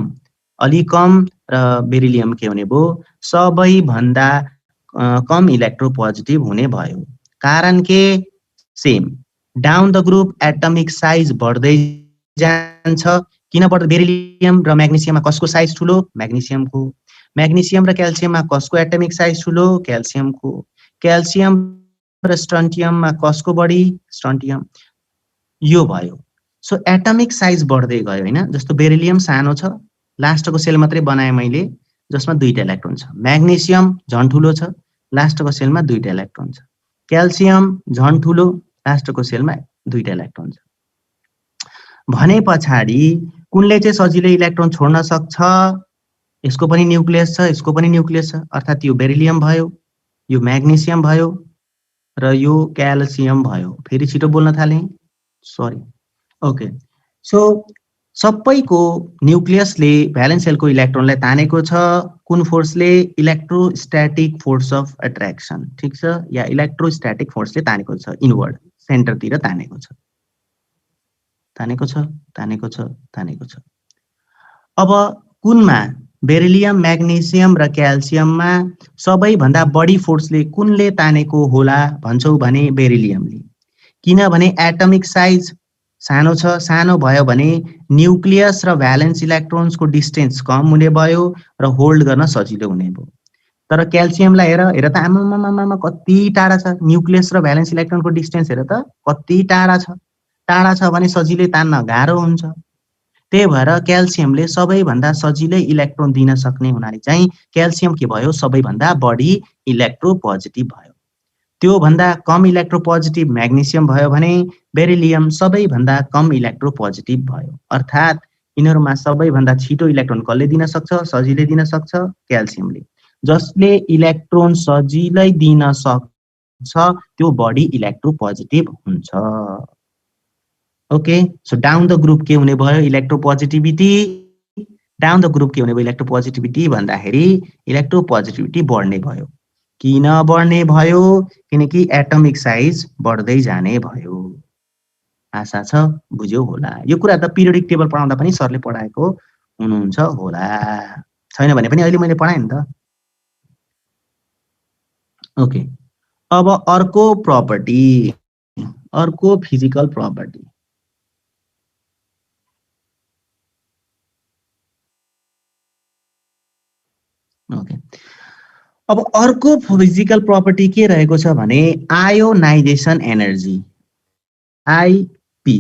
Speaker 1: अलि कम र बेरिलियम के हुने भयो सबैभन्दा कम इलेक्ट्रोपोजिटिभ हुने भयो। कारण के? Same, down the group atomic size बढ्दै जान्छ। किन बढ्दै? बेरिलियम र म्याग्नेसियममा कसको साइज ठुलो? म्याग्नेसियमको। म्याग्नेसियम र क्याल्सियममा कसको एटमिक साइज ठुलो? क्याल्सियमको। क्याल्सियम र स्ट्रोन्टियममा कसको बढी? स्ट्रोन्टियम। यो भयो। सो एटमिक साइज बढ्दै गयो हैन। जस्तो बेरिलियम सानो छ, लास्टको सेल मात्रै बनाएँ मैले, जसमा 2टा इलेक्ट्रोन छ। म्याग्नेसियम झन् ठुलो छ, लास्टको सेलमा 2टा इलेक्ट्रोन छ। क्याल्सियम झन् ठुलो, लास्टको सेलमा 2टा इलेक्ट्रोन छ। भने पछाडि कुनले चाहिँ सजिलै इलेक्ट्रोन छोड्न सक्छ? यसको पनि न्युक्लियस छ, यसको पनि न्युक्लियस छ, अर्थात् यो बेरिलियम भयो, यो म्याग्नेसियम भयो र यो क्याल्सियम भयो। फेरि छिटो बोल्न थालेँ, सरी। ओके, सो सबैको न्युक्लियसले भ्यालेन्स सेलको इलेक्ट्रोनलाई तानेको छ। कुन फोर्सले? Electrostatic force of attraction. ठीक छ, या इलेक्ट्रोस्ट्याटिक फोर्सले तानेको छ, इनवर्ड सेन्टरतिर तानेको छ, तानेको छ, तानेको छ, तानेको छ। अब कुनमा? बेरिलियम, म्याग्नेसियम र क्याल्सियममा सबैभन्दा बढी फोर्सले कुनले तानेको होला भन्छौ भने बेरिलियमले। किनभने एटमिक साइज सानो छ, सानो भयो भने न्युक्लियस र भ्यालेन्स इलेक्ट्रोन्सको डिस्टेन्स कम हुने भयो र होल्ड गर्न सजिलो हुने भयो। तर क्याल्सियमलाई हेर त, आमामामामा कति टाढा छ, न्युक्लियस र भ्यालेन्स इलेक्ट्रोनको डिस्टेन्स हेर त कति टाढा छ। टाढा छ भने सजिलै तान्न गाह्रो हुन्छ। त्यही भएर क्याल्सियमले सबैभन्दा सजिलै इलेक्ट्रोन दिन सक्ने हुनाले चाहिँ क्याल्सियम के भयो? सबैभन्दा बढी इलेक्ट्रोपोजिटिभ भयो। त्योभन्दा कम इलेक्ट्रोपोजिटिभ म्याग्नेसियम भयो भने बेरिलियम सबैभन्दा कम इलेक्ट्रोपोजिटिभ भयो। अर्थात् यिनीहरूमा सबैभन्दा छिटो इलेक्ट्रोन कसले दिन सक्छ? सजिलै दिन सक्छ क्याल्सियमले। जसले इलेक्ट्रोन सजिलै दिन सक्छ त्यो बढी इलेक्ट्रोपोजिटिभ हुन्छ। Okay, so down the group के हुने भयो? इलेक्ट्रोपोजिटिभिटी। डाउन द ग्रुप के हुने भयो? इलेक्ट्रोपोजिटिभिटी भन्दाखेरि इलेक्ट्रोपोजिटिभिटी बढ्ने भयो। किन बढ्ने भयो? किनकि एटमिक साइज बढ्दै जाने भयो। आशा छ बुझ्यौ होला। यो कुरा त पिरियोडिक टेबल पढाउँदा पनि सरले पढाएको हुनुहुन्छ होला, छैन भने पनि अहिले मैले पढाएँ नि त। ओके, अब अर्को प्रपर्टी, अर्को फिजिकल प्रपर्टी। ओके, अब अर्को फिजिकल प्रपर्टी के रहेको छ भने आयोनाइजेसन एनर्जी, आईपी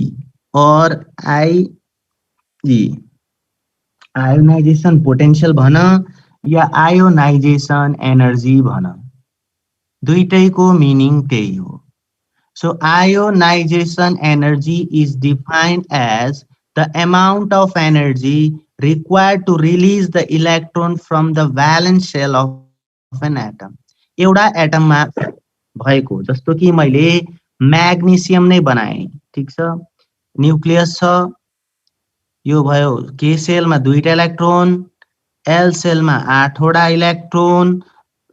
Speaker 1: और आईई, आयोनाइजेसन पोटेन्शियल भन या आयोनाइजेसन एनर्जी भन, दुईटैको मिनिङ त्यही हो। So ionization energy is defined as the amount of energy required to release the electron from the valence shell of an atom. एउटा एटममा भएको, जस्तो कि मैले म्याग्नेसियम नै बनाएँ, ठीक छ। न्युक्लियस छ, यो भयो के सेलमा 2टा इलेक्ट्रोन, एल सेलमा 8वटा इलेक्ट्रोन।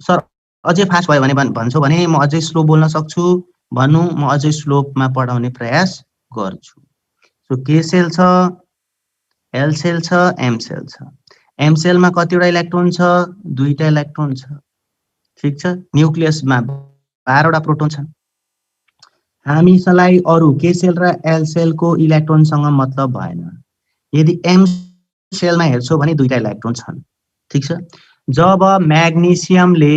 Speaker 1: सर अझै फास्ट भयो भने भन्छौ भने म अझै स्लो बोल्न सक्छु, भन्नु, म अझै स्लोमा पढाउने प्रयास गर्छु। सो के सेल छ, एल सेल छ, एम सेल छ। एम सेलमा कतिवटा इलेक्ट्रोन छ, 2टा इलेक्ट्रोन छ, ठीक छ। न्युक्लियसमा 12वटा प्रोटोन छन्। हामीलाई अरु के सेल र एल सेलको इलेक्ट्रोनसँग मतलब भएन। यदि एम सेलमा हेर्छौ भने 2टा इलेक्ट्रोन छन्, ठीक छ। जब म्याग्नेसियमले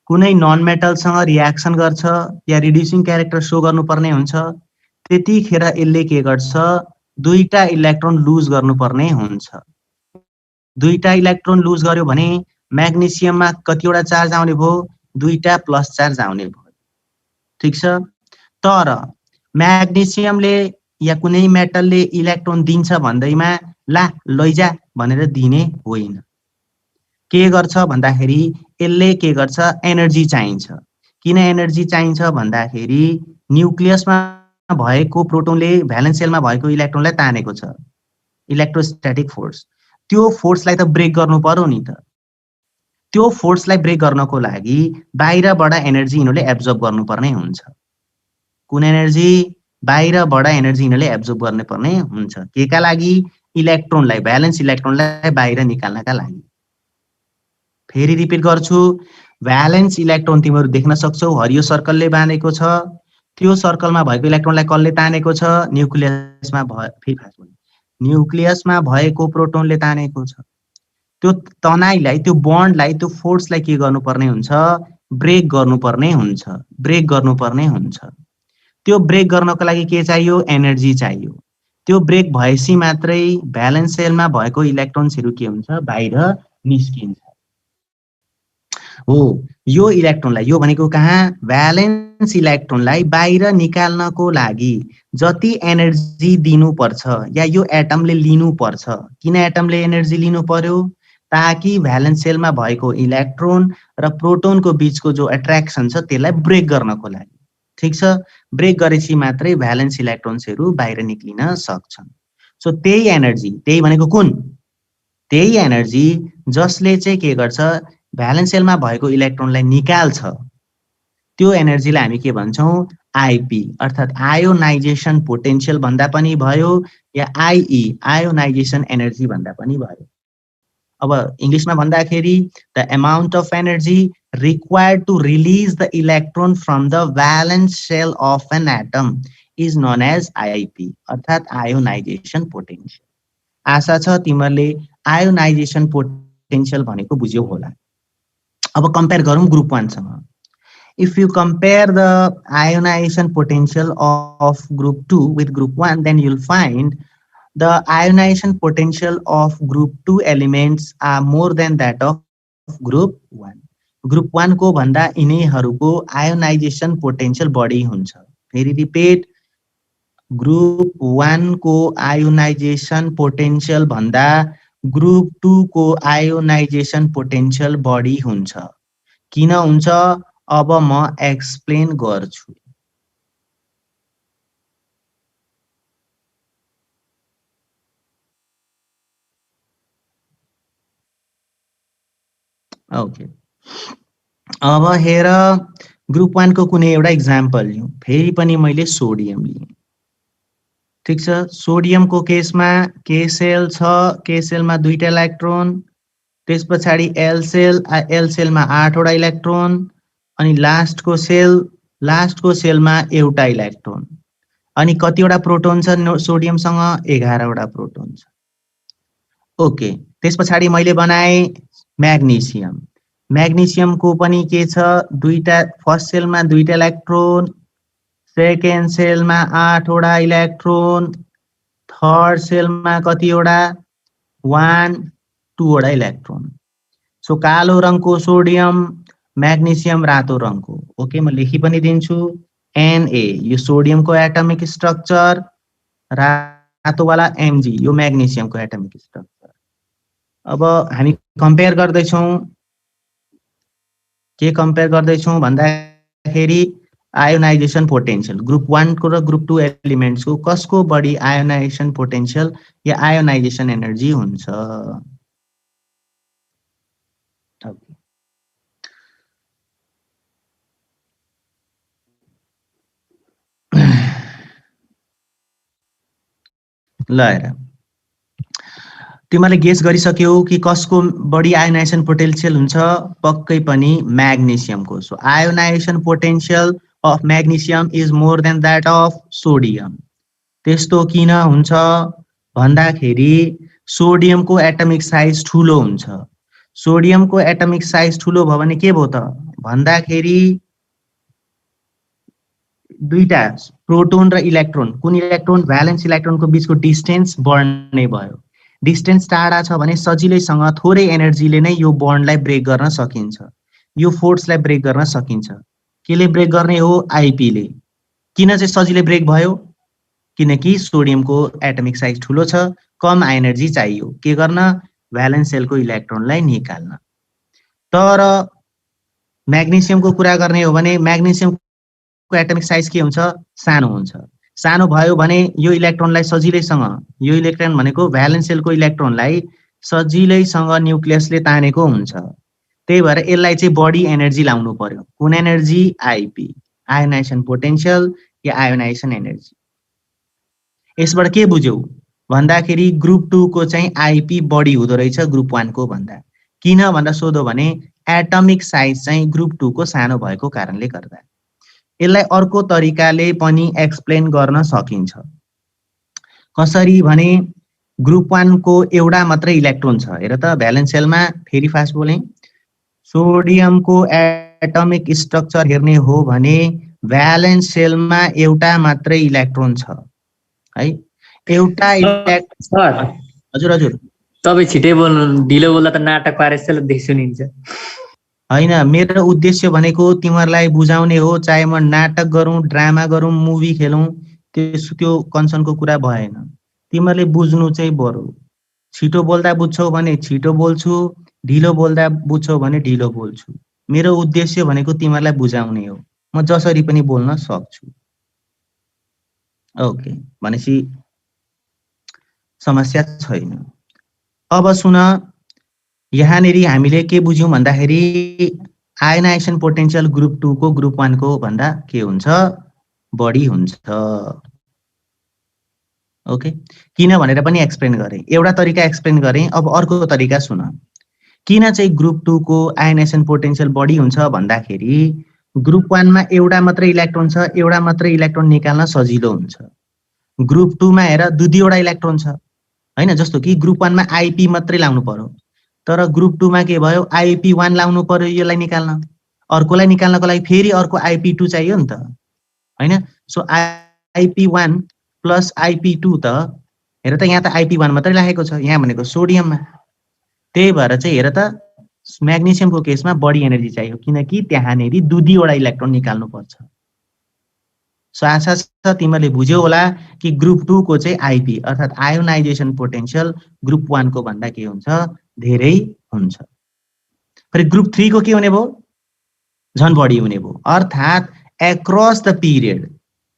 Speaker 1: कुनै नन मेटलसँग रियाक्सन गर्छ या रिड्युसिङ क्यारेक्टर शो गर्नुपर्ने हुन्छ, त्यतिखेर यसले के गर्छ, 2टा इलेक्ट्रोन लुज गर्नुपर्ने हुन्छ। 2टा इलेक्ट्रोन लुज गर्यो भने म्याग्नेसियममा कतिवटा चार्ज आउने भयो, 2टा प्लस चार्ज आउने भयो, ठीक छ। तर म्याग्नेसियमले या कुनै मेटलले इलेक्ट्रोन दिन्छ भन्दैमा ला लैजा भनेर दिने होइन। के गर्छ भन्दाखेरि यसले के गर्छ, एनर्जी चाहिन्छ। किन एनर्जी चाहिन्छ भन्दाखेरि न्युक्लियसमा भएको प्रोटोनले भ्यालेन्स सेलमा भएको इलेक्ट्रोनलाई तानेको छ, इलेक्ट्रोस्ट्याटिक फोर्स। त्यो फोर्सलाई त ब्रेक गर्नु पर्यो नि त। त्यो फोर्सलाई ब्रेक गर्नको लागि बाहिरबाट एनर्जी यिनीहरूले एब्जर्ब गर्नुपर्ने हुन्छ। कुन एनर्जी, बाहिरबाट एनर्जी यिनीहरूले एब्जर्ब गर्नुपर्ने हुन्छ। केका लागि, इलेक्ट्रोनलाई, भ्यालेन्स इलेक्ट्रोनलाई बाहिर निकाल्नका लागि। फेरि रिपिट गर्छु, भ्यालेन्स इलेक्ट्रोन तिमीहरू देख्न सक्छौ, हरियो सर्कलले बाँधेको छ। त्यो सर्कलमा भएको इलेक्ट्रोनलाई कसले तानेको छ, न्युक्लियसमा न्युक्लियसमा भएको प्रोटोनले तानेको छ। त्यो तनाइलाई, त्यो बन्डलाई, त्यो फोर्सलाई के गर्नुपर्ने हुन्छ, ब्रेक गर्नुपर्ने हुन्छ, ब्रेक गर्नुपर्ने हुन्छ। त्यो ब्रेक गर्नको लागि के चाहियो, एनर्जी चाहियो। त्यो ब्रेक भएपछि मात्रै भ्यालेन्स सेलमा भएको इलेक्ट्रोन्सहरू के हुन्छ, बाहिर निस्किन्छ। हो, यो इलेक्ट्रोनलाई, यो भनेको कहाँ, भ्यालेन्स इलेक्ट्रोनलाई बाहिर निकाल्नको लागि जति एनर्जी दिनुपर्छ या यो एटमले लिनुपर्छ। किन एटमले एनर्जी लिनु पर्यो, ताकि भ्यालेन्स सेलमा भएको इलेक्ट्रोन र प्रोटोनको बीचको जो एट्र्याक्सन छ त्यसलाई ब्रेक गर्नको लागि, ठीक छ। ब्रेक गरेपछि मात्रै भ्यालेन्स इलेक्ट्रोन्सहरू बाहिर निक्लिन सक्छन्। सो त्यही एनर्जी, त्यही भनेको कुन, त्यही एनर्जी जसले चाहिँ के गर्छ, भ्यालेन्स सेलमा भएको इलेक्ट्रोनलाई निकाल्छ, त्यो एनर्जीलाई हामी के भन्छौँ, आइपी अर्थात् आयोनाइजेसन पोटेन्शियल भन्दा पनि भयो या आइई आयोनाइजेसन एनर्जी भन्दा पनि भयो। अब इंग्लिशमा भन्दाखेरि the amount of energy required to release the electron from the valence shell of an atom is known as IP अर्थात् आयोनाइजेसन पोटेन्शियल। आशा छ तिमीहरूले आयोनाइजेसन पोटेन्शियल भनेको बुझ्यौ होला। अब कम्पेयर गरौँ ग्रुप 1 सँग। If you compare the ionization potential of group 2 with group 1, then you'll find the ionization potential of group 2 elements are more than that of group 1. Group 1 को भन्दा यिनीहरूको ionization potential बढी हुन्छ। फेरि रिपिट, ग्रुप 1 को ionization potential भन्दा group 2 को ionization potential बढी हुन्छ। किन हुन्छ, अब म एक्सप्लेन गर्छु। ओके, अब हेर, ग्रुप 1 को कुनै एउटा इक्जाम्पल लिउँ। फेरि पनि मैले सोडियम लिएँ, ठीक छ। सोडियमको केसमा के सेल छ, के सेलमा 2टा इलेक्ट्रोन, त्यस पछाडि एल सेलमा 8वटा इलेक्ट्रोन, अनि लास्टको सेलमा एउटा इलेक्ट्रोन। अनि कतिवटा प्रोटोन छ सोडियमसँग, 11वटा प्रोटोन छ। ओके, त्यस पछाडि मैले बनाए म्याग्नेसियम। म्याग्नेसियमको पनि के छ, फर्स्ट सेलमा 2टा इलेक्ट्रोन, सेकेन्ड सेलमा 8वटा इलेक्ट्रोन, थर्ड सेलमा कतिवटा, 1 2वटा इलेक्ट्रोन। सो कालो रङको सोडियम, म्याग्नेसियम रातो रङको। ओके, म लेखि पनि दिन्छु, Na यो सोडियमको एटमिक स्ट्रक्चर, रातो वाला Mg यो म्याग्नेसियमको एटमिक स्ट्रक्चर। अब हामी कम्पेयर गर्दैछौँ के कम्पेयर गर्दैछौँ भन्दाखेरि आयोनाइजेसन पोटेन्शियल ग्रुप 1 को र ग्रुप 2 एलिमेन्ट्सको कसको बढी आयोनाइजेसन पोटेन्शियल या आयोनाइजेसन एनर्जी हुन्छ। ल हेर तिमीले गेस गरिसक्यौ कि कसको बढी आयोनाइजेसन पोटेन्शियल हुन्छ, पक्कै पनि म्याग्नेसियमको। So ionization potential of magnesium is more than that of sodium. त्यस्तो किन हुन्छ भन्दाखेरि सोडियमको एटमिक साइज ठुलो हुन्छ। सोडियमको एटमिक साइज ठुलो भयो भने के भयो त भन्दाखेरि दुईटा प्रोटोन र इलेक्ट्रोन, कुन इलेक्ट्रोन भ्यालेन्स इलेक्ट्रोनको बीचको डिस्टेन्स बढ्ने भयो। डिस्टेन्स टाढा छ भने सजिलैसँग थोरै एनर्जीले नै यो बन्डलाई ब्रेक गर्न सकिन्छ, यो फोर्सलाई ब्रेक गर्न सकिन्छ। केले ब्रेक गर्ने हो? आइपीले। किन चाहिँ सजिलै ब्रेक भयो? किनकि सोडियमको एटमिक साइज ठुलो छ, कम एनर्जी चाहियो के गर्न? भ्यालेन्स सेलको इलेक्ट्रोनलाई निकाल्न। तर म्याग्नेसियमको कुरा गर्ने हो भने म्याग्नेसियमको एटमिक साइज के हुन्छ? सानो हुन्छ। सानो भयो भने यो इलेक्ट्रोनलाई सजिलैसँग, यो इलेक्ट्रोन भनेको भ्यालेन्स सेलको इलेक्ट्रोनलाई सजिलैसँग न्युक्लियसले तानेको हुन्छ। त्यही भएर यसलाई चाहिँ बढी एनर्जी लाउनु पर्यो। कुन एनर्जी? आइपी, आयोनाइजेसन पोटेन्शियल या आयोनाइजेसन एनर्जी। यसबाट के बुझ्यौ भन्दाखेरि ग्रुप 2 को चाहिँ आइपी बढी हुँदो रहेछ ग्रुप 1 को भन्दा। किन भनेर सोध्यो भने एटमिक साइज चाहिँ ग्रुप 2 को सानो भएको कारणले गर्दा। यसलाई अर्को तरिकाले पनि एक्सप्लेन गर्न सकिन्छ। कसरी भने ग्रुप 1 को एउटा मात्रै इलेक्ट्रोन छ। हेर त भ्यालेन्स सेलमा, फेरि फास्ट बोलेँ, सोडियमको एटमिक स्ट्रक्चर हेर्ने हो भने भ्यालेन्स सेलमा एउटा मात्रै इलेक्ट्रोन छ है। एउटा
Speaker 4: सर
Speaker 1: हजुर हजुर
Speaker 4: तपाईँ छिटै बोल्नु, ढिलो बोल्दा त नाटक पारे जस्तो देखिन्छ।
Speaker 1: हैन, मेरो उद्देश्य भनेको तिमीहरूलाई बुझाउने हो। चाहे म नाटक गरौँ, ड्रामा गरौँ, मुभी खेलौँ, त्यो कन्सर्नको कुरा भएन। तिमीहरूले बुझ्नु चाहिँ बरु। छिटो बोल्दा बुझ्छौ भने छिटो बोल्छु, ढिलो बोल्दा बुझ्छौ भने ढिलो बोल्छु। मेरो उद्देश्य भनेको तिमीहरूलाई बुझाउने हो। म जसरी पनि बोल्न सक्छु। ओके, भनेपछि समस्या छैन। अब सुन, यहाँनेरि हामीले के बुझ्यौँ भन्दाखेरि आयोनाइजेसन पोटेन्शियल ग्रुप 2 को ग्रुप 1 को भन्दा के हुन्छ? बढी हुन्छ। ओके, किन भनेर पनि एक्सप्लेन गरेँ। एउटा तरिका एक्सप्लेन गरेँ, अब अर्को तरिका सुन। किन चाहिँ ग्रुप 2 को आयोनाइजेसन पोटेन्शियल बढी हुन्छ भन्दाखेरि ग्रुप 1 मा एउटा मात्रै इलेक्ट्रोन छ, एउटा मात्रै इलेक्ट्रोन निकाल्न सजिलो हुन्छ। ग्रुप 2 मा हेर दुईवटा इलेक्ट्रोन छ हैन। जस्तो कि ग्रुप 1 मा आइपी मात्रै लाउनु पर्यो, तर ग्रुप 2 मा के भयो? आइपी1 लाउनु पर्यो यसलाई निकाल्न। अर्कोलाई निकाल्नको लागि फेरि अर्को आइपी2 चाहियो नि त हैन। सो आइपी1 प्लस आइपी2 त हेर त यहाँ त आइपी1 मात्रै लागेको छ, यहाँ भनेको सोडियममा। त्यही भएर चाहिँ हेर त म्याग्नेसियमको केसमा बढी एनर्जी चाहियो, किनकि त्यहाँनेरि दुईवटा इलेक्ट्रोन निकाल्नु पर्छ। सो आशा छ तिमीहरूले बुझ्यौ होला कि ग्रुप 2 को चाहिँ आइपी अर्थात् आयोनाइजेसन पोटेन्शियल ग्रुप 1 को भन्दा के हुन्छ? धेरै हुन्छ। फेरि ग्रुप 3 को के हुने भयो? झन् बढी हुने भयो। अर्थात् across the period,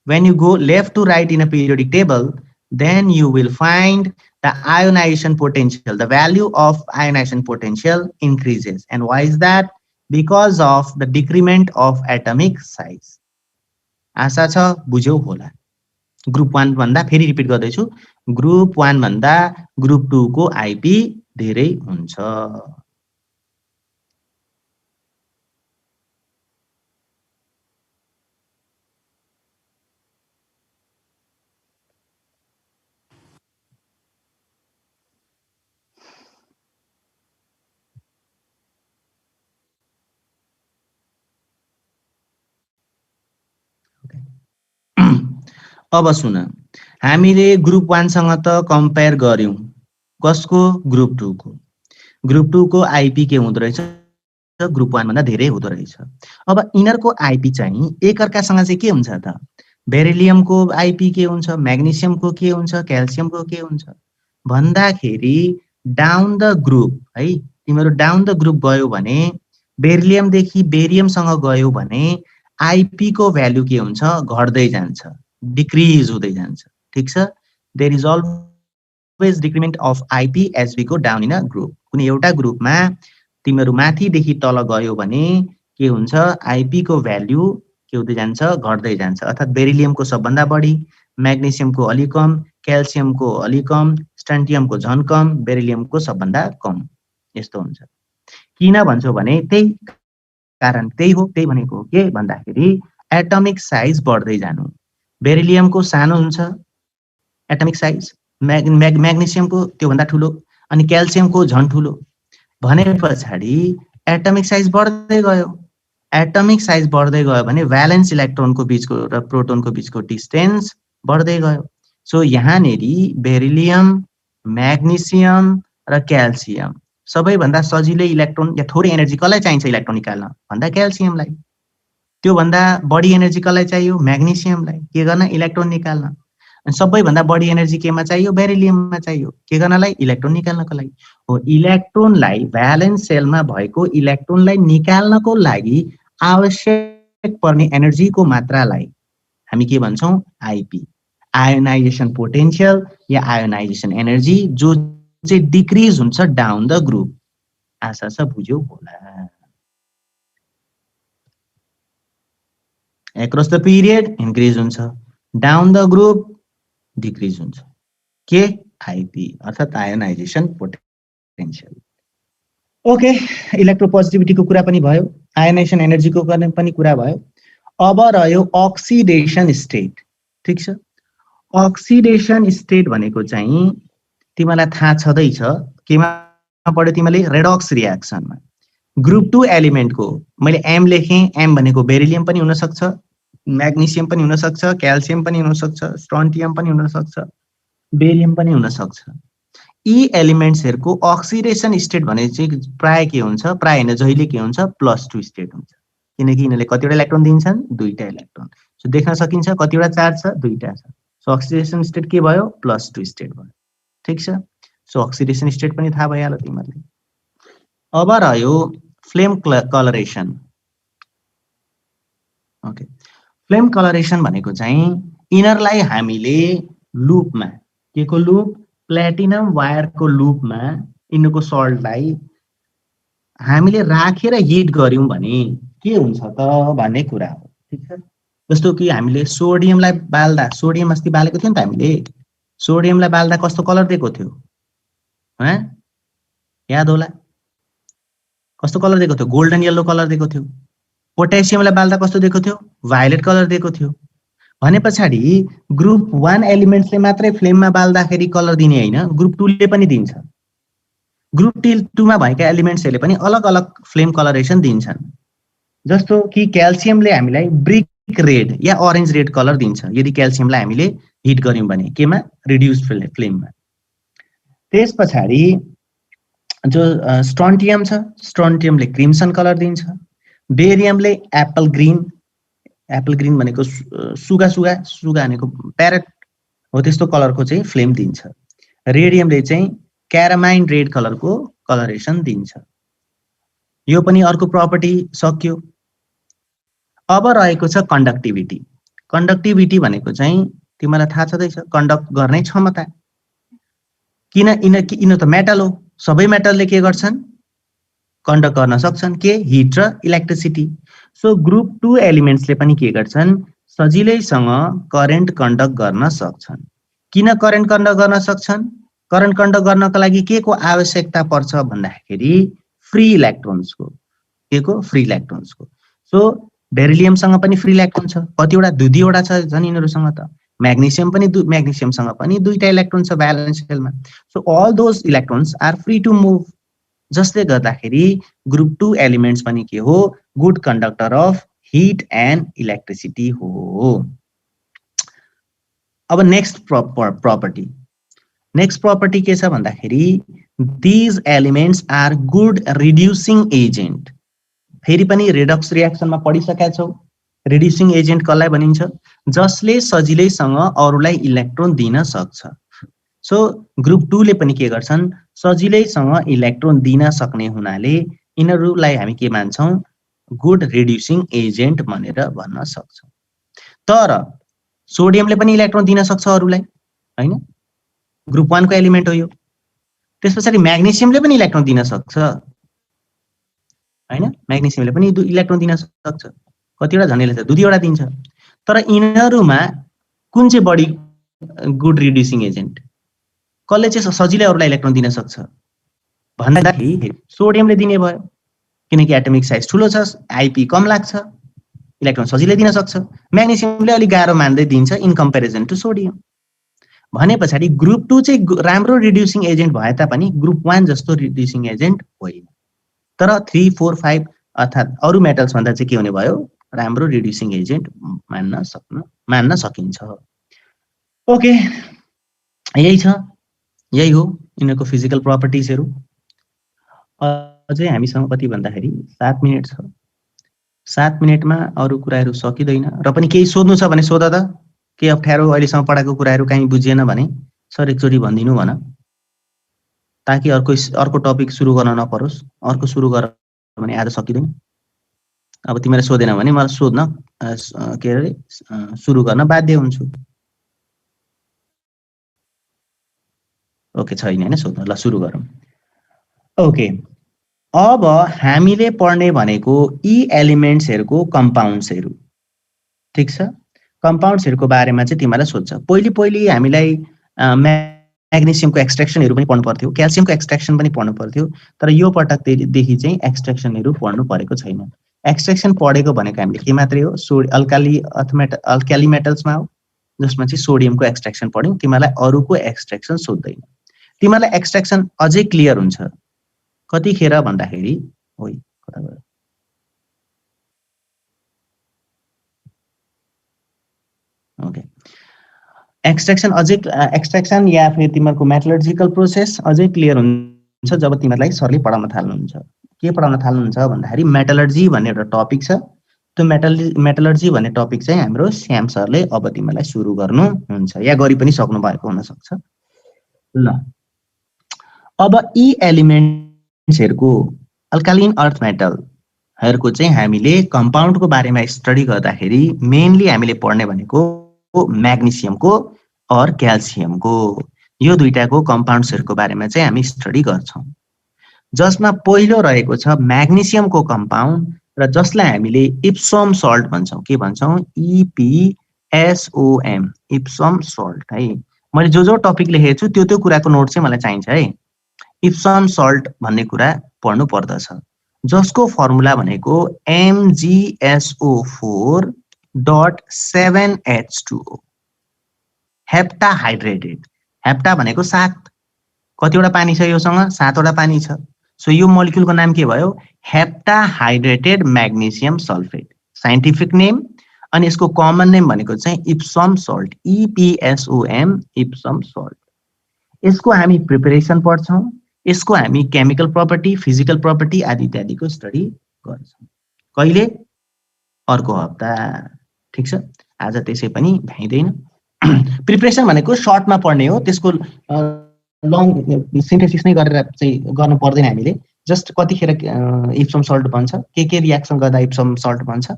Speaker 1: when you go left to right in a periodic table, then you will find the ionization potential, the value of ionization potential increases. And why is that? Because of the decrement of atomic size. आशा छ बुझ्यौ होला। Group 1 भन्दा, फेरि repeat गर्दैछु, group 1 भन्दा group 2 को IP धेरै हुन्छ। अब सुन, हामीले ग्रुप 1 सँग त कम्पेयर गर्यौं, कसको? ग्रुप 2 को। ग्रुप 2 को आइपी के हुँदो रहेछ? ग्रुप 1 भन्दा धेरै हुँदो रहेछ। अब यिनीहरूको आइपी चाहिँ एकअर्कासँग चाहिँ के हुन्छ त? बेरिलियमको आइपी के हुन्छ? म्याग्नेसियमको के हुन्छ? क्याल्सियमको के हुन्छ भन्दाखेरि डाउन द ग्रुप है, तिमीहरू डाउन द ग्रुप गयो भने बेरिलियमदेखि बेरियमसँग गयो भने आइपी को भ्यालु के हुन्छ घट्दै जान्छ डिक्रिज हुँदै जान्छ ठीक छ there is always decrement of IP as we go down in a group कुनै एउटा ग्रुपमा तिमीहरू माथिदेखि तल गयो भने के हुन्छ आइपी को भ्यालु के हुँदै जान्छ घट्दै जान्छ अर्थात् बेरिलियमको सबभन्दा बढी म्याग्नेसियमको अलि कम क्याल्सियमको अलि कम स्ट्यान्टियमको झन् कम बेरिलियमको सबभन्दा कम यस्तो हुन्छ किन भन्छौ भने त्यही कारण त्यही हो त्यही भनेको के भन्दाखेरि एटमिक साइज बढ्दै जानु बेरिलियमको सानो हुन्छ एटमिक साइज म्याग्नेसियमको त्योभन्दा ठुलो अनि क्याल्सियमको झन् ठुलो भने पछाडि एटमिक साइज बढ्दै गयो एटमिक साइज बढ्दै गयो भने भ्यालेन्स इलेक्ट्रोनको बीचको र प्रोटोनको बीचको डिस्टेन्स बढ्दै गयो सो यहाँनेरि बेरिलियम म्याग्नेसियम र क्याल्सियम सबैभन्दा सजिलै इलेक्ट्रोन या थोरै एनर्जी कसलाई चाहिन्छ इलेक्ट्रोन निकाल्न भन्दा क्याल्सियमलाई त्योभन्दा बढी एनर्जी कसलाई चाहियो म्याग्नेसियमलाई के गर्न इलेक्ट्रोन निकाल्न अनि सबैभन्दा बढी एनर्जी केमा चाहियो बेरिलियममा चाहियो के गर्नलाई इलेक्ट्रोन निकाल्नको लागि हो इलेक्ट्रोनलाई भ्यालेन्स सेलमा भएको इलेक्ट्रोनलाई निकाल्नको लागि आवश्यक पर्ने एनर्जीको मात्रालाई हामी के भन्छौं आइपी आयोनाइजेसन पोटेन्शियल या आयोनाइजेसन एनर्जी जो चाहिँ डिक्रिज हुन्छ डाउन द ग्रुप आशा छ बुझ्यौ होला एक्रॉस द पिरियड इन्क्रिज हुन्छ डाउन द ग्रुप डिक्रिज हुन्छ के आइपी अर्थात् आयोनाइजेसन पोटेन्शियल ओके इलेक्ट्रोपोजिटिभिटीको कुरा पनि भयो आयोनाइजेसन एनर्जीको पनि कुरा भयो अब रह्यो अक्सिडेसन स्टेट ठीक छ अक्सिडेसन स्टेट भनेको चाहिँ तिमीलाई थाहा छदैछ केमा पढ्यो तिमीले रेडक्स रियाक्सनमा ग्रुप 2 एलिमेन्टको मैले एम लेखेँ एम भनेको बेरिलियम पनि हुन सक्छ म्याग्नेसियम पनि हुन सक्छ क्याल्सियम पनि हुन सक्छ स्ट्रोन्टियम पनि हुन सक्छ बेरियम पनि हुन सक्छ यी एलिमेन्ट्सहरुको अक्सिडेसन स्टेट भने चाहिँ प्राय के हुन्छ प्राय हैन जहिले के हुन्छ +2 स्टेट हुन्छ किनकि यिनीहरुले कतिवटा इलेक्ट्रोन दिन्छन् दुईटा इलेक्ट्रोन सो देख्न सकिन्छ कतिवटा चार्ज छ दुईटा छ सो अक्सिडेसन स्टेट के भयो +2 स्टेट भयो ठीक छ सो अक्सिडेसन स्टेट पनि थाहा भइहाल्यो तिमीहरुलाई अब रह्यो फ्लेम कलरेसन ओके फ्लेम कलरेसन भनेको चाहिँ इनरलाई हामीले लुपमा केको लुप प्लेटिनम वायरको लुपमा इनको सल्टलाई हामीले राखेर हिट गर्यौं भने के हुन्छ त भन्ने कुरा हो ठीक छ जस्तो कि हामीले सोडियमलाई बाल्दा सोडियम अस्ति बालेको थियो नि त हामीले सोडियमलाई बाल्दा कस्तो कलर दिएको थियो ह याद होला कस्तो कलर दिएको थियो गोल्डन येलो कलर दिएको थियो पोटेसियमलाई बाल्दा कस्तो दिएको थियो भायोलेट कलर दिएको थियो भने पछाडी ग्रुप 1 एलिमेन्ट्सले मात्रै फ्लेममा बाल्दाखेरि कलर दिने हैन ग्रुप 2 ले पनि दिन्छ ग्रुप 2 मा भएका एलिमेन्ट्सहरुले पनि अलग अलग फ्लेम कलरेसन दिन्छन् जस्तो कि क्याल्सियमले हामीलाई ब्रिक रेड या ऑरेंज रेड कलर दिन्छ यदि क्याल्सियमलाई हामीले हिट गर्यौं भने केमा रिड्युस्ड फ्लेममा त्यस पछाडी जो स्ट्रोन्टियम छ स्ट्रोन्टियमले क्रिम्सन कलर दिन्छ बेरियमले एप्पल ग्रीन भनेको सुगा भनेको प्यारेट हो त्यस्तो कलरको चाहिँ फ्लेम दिन्छ रेडियमले चाहिँ क्यारामाइन रेड कलरको कलरेसन दिन्छ यो पनि अर्को प्रपर्टी सक्यो अब रहेको छ कन्डक्टिभिटी भनेको चाहिँ तिमीलाई थाहा छदैछ कन्डक्ट गर्ने क्षमता किन इन त मेटल हो सबै मेटलले के गर्छन् कन्डक्ट गर्न सक्छन् के हिट र इलेक्ट्रिसिटी सो ग्रुप 2 एलिमेन्ट्सले पनि के गर्छन् सजिलैसँग करेन्ट कन्डक्ट गर्न सक्छन् किन करेन्ट कन्डक्ट गर्न सक्छन् करेन्ट कन्डक्ट गर्नको लागि के को आवश्यकता पर्छ भन्दाखेरि फ्री इलेक्ट्रोन्सको के को फ्री इलेक्ट्रोन्सको सो बेरिलियमसँग पनि फ्री इलेक्ट्रोन छ कतिवटा दुईवटा छ जन यिनीहरुसँग त म्याग्नेसियमसँग पनि दुईटा इलेक्ट्रोन छ भ्यालेन्स सेलमा so all those electrons are free to move जसले गर्दाखेरि ग्रुप 2 एलिमेन्ट्स पनि के हो good conductor of heat and electricity हो अब नेक्स्ट प्रपर्टी के छ भन्दाखेरि these elements are good reducing agent फेरि पनि रेडक्स रियाक्सनमा पढिसकेका छौ रिड्युसिङ एजेन्ट कसलाई भनिन्छ जसले सजिलैसँग अरूलाई इलेक्ट्रोन दिन सक्छ सो ग्रुप 2 ले पनि के गर्छन् सजिलैसँग इलेक्ट्रोन दिन सक्ने हुनाले यिनीहरूलाई हामी के मान्छौँ गुड रिड्युसिङ एजेन्ट भनेर भन्न सक्छौँ। तर सोडियमले पनि इलेक्ट्रोन दिन सक्छ अरूलाई हैन, ग्रुप 1 को एलिमेन्ट हो यो। त्यसपछि म्याग्नेसियमले पनि इलेक्ट्रोन दिन सक्छ हैन, म्याग्नेसियमले पनि इलेक्ट्रोन दिन सक्छ। कतिवटा झन्डैले त 2 वटा दिन्छ। तर यिनीहरूमा कुन चाहिँ बढी गुड रिड्युसिङ एजेन्ट, कसले चाहिँ सजिलै अरूलाई इलेक्ट्रोन दिन सक्छ भन्दाखेरि सोडियमले दिने भयो, किनकि एटमिक साइज ठुलो छ, आइपी कम लाग्छ, इलेक्ट्रोन सजिलै दिन सक्छ। म्याग्नेसियमले अलि गाह्रो मान्दै दिन्छ इन कम्पेरिजन टु सोडियम। भने पछाडि ग्रुप 2 चाहिँ राम्रो रिड्युसिङ एजेन्ट भए तापनि ग्रुप 1 जस्तो रिड्युसिङ एजेन्ट होइन। तर 3, 4, 5 अर्थात् अरू मेटल्स भन्दा चाहिँ के हुने भयो, राम्रो रिड्युसिङ एजेन्ट मान्न सकिन्छ। ओके, यही छ, यही हो यिनीहरूको फिजिकल प्रपर्टिजहरू। अझै हामीसँग कति भन्दाखेरि 7 मिनेट छ। 7 मिनेटमा अरू कुराहरू सकिँदैन। र पनि केही सोध्नु छ भने सोध त, के अप्ठ्यारो अहिलेसम्म पढाएको कुराहरू कहीँ बुझिएन भने सर एकचोटि भनिदिनु भन, ताकि अर्को टपिक सुरु गर्न नपरोस्। अर्को सुरु गर भने आज सकिँदैन। अब तिमीले सोधेन भने मलाई सोध्न के अरे सुरु गर्न बाध्य हुन्छु। ओके, छैन हैन सोध्नु, ल सुरु गरौँ। ओके, अब हामीले पढ्ने भनेको यी एलिमेन्ट्सहरूको कम्पाउन्ड्सहरू, ठिक छ। कम्पाउन्ड्सहरूको बारेमा चाहिँ तिमीलाई सोध्छ। पहिले हामीलाई म्याग्नेसियमको एक्सट्र्याक्सनहरू पनि पढ्नु पर्थ्यो, क्याल्सियमको एक्सट्र्याक्सन पनि पढ्नु पर्थ्यो। तर यो पटकदेखि चाहिँ एक्सट्र्याक्सनहरू पढ्नु परेको छैन। एक्सट्र्याक्सन पढेको भनेको हामीले के मात्रै हो, अल्काली मेटल्समा हो, जसमा चाहिँ सोडियमको एक्सट्र्याक्सन पढ्यौँ। तिमीलाई अरूको एक्सट्र्याक्सन सोध्दैन। तिमीलाई एक्सट्र्याक्सन अझै क्लियर हुन्छ कतिखेर भन्दाखेरि, ओइ कता गयो, ओके, एक्सट्र्याक्सन या फिर तिमीहरूको मेटलर्जिकल प्रोसेस अझै क्लियर हुन्छ जब तिमीहरूलाई सरले पढाउन थाल्नुहुन्छ। के पढाउन थाल्नुहुन्छ भन्दाखेरि मेटलर्जी भन्ने एउटा टपिक छ। त्यो मेटलर्जी भन्ने टपिक चाहिँ हाम्रो श्याम सरले अब तिमीलाई सुरु गर्नुहुन्छ, या गरि पनि सक्नु भएको हुन सक्छ। ल, अब यी एलिमेन्ट्सहरूको अल्कालिन अर्थ मेटलहरूको चाहिँ हामीले कम्पाउन्डको बारेमा स्टडी गर्दाखेरि मेनली हामीले पढ्ने भनेको म्याग्नेसियमको और क्याल्सियमको, यो दुईटाको कम्पाउन्ड्सहरूको बारेमा चाहिँ हामी स्टडी गर्छौँ। जसमा पहिलो रहेको छ म्याग्नेसियमको कम्पाउन्ड, र जसलाई हामीले इप्सम सल्ट भन्छौँ। के भन्छौँ, EPSOM, इप्सम सल्ट है। मैले जो टपिक लेखेको छु त्यो कुराको नोट चाहिँ मलाई चाहिन्छ है। इप्सम सल्ट भन्ने कुरा पढ्नु पर्दछ, जसको फर्मुला भनेको MgSO4.7H2O, हेप्टा हाइड्रेटेड। हेप्टा भनेको 7, कतिवटा पानी छ योसँग, 7 वटा पानी छ। सो यो मोलिक्युलको नाम के भयो, hepta hydrated magnesium sulphate, scientific name. अनि यसको कमन नेम भनेको चाहिँ Epson salt, EPSOM, Epson salt. यसको हामी प्रिपरेसन पढ्छौँ, यसको हामी केमिकल प्रपर्टी, फिजिकल प्रपर्टी आदि इत्यादिको स्टडी गर्छौँ। कहिले, अर्को हप्ता, ठिक छ। आज त्यसै पनि भ्याइँदैन। प्रिपरेसन भनेको सर्टमा पढ्ने हो, त्यसको लङ सिन्थेसिस नै गरेर चाहिँ गर्नु पर्दैन हामीले। जस्ट कतिखेर इप्सम सल्ट भन्छ, के रियाक्सन गर्दा इप्सम सल्ट भन्छ,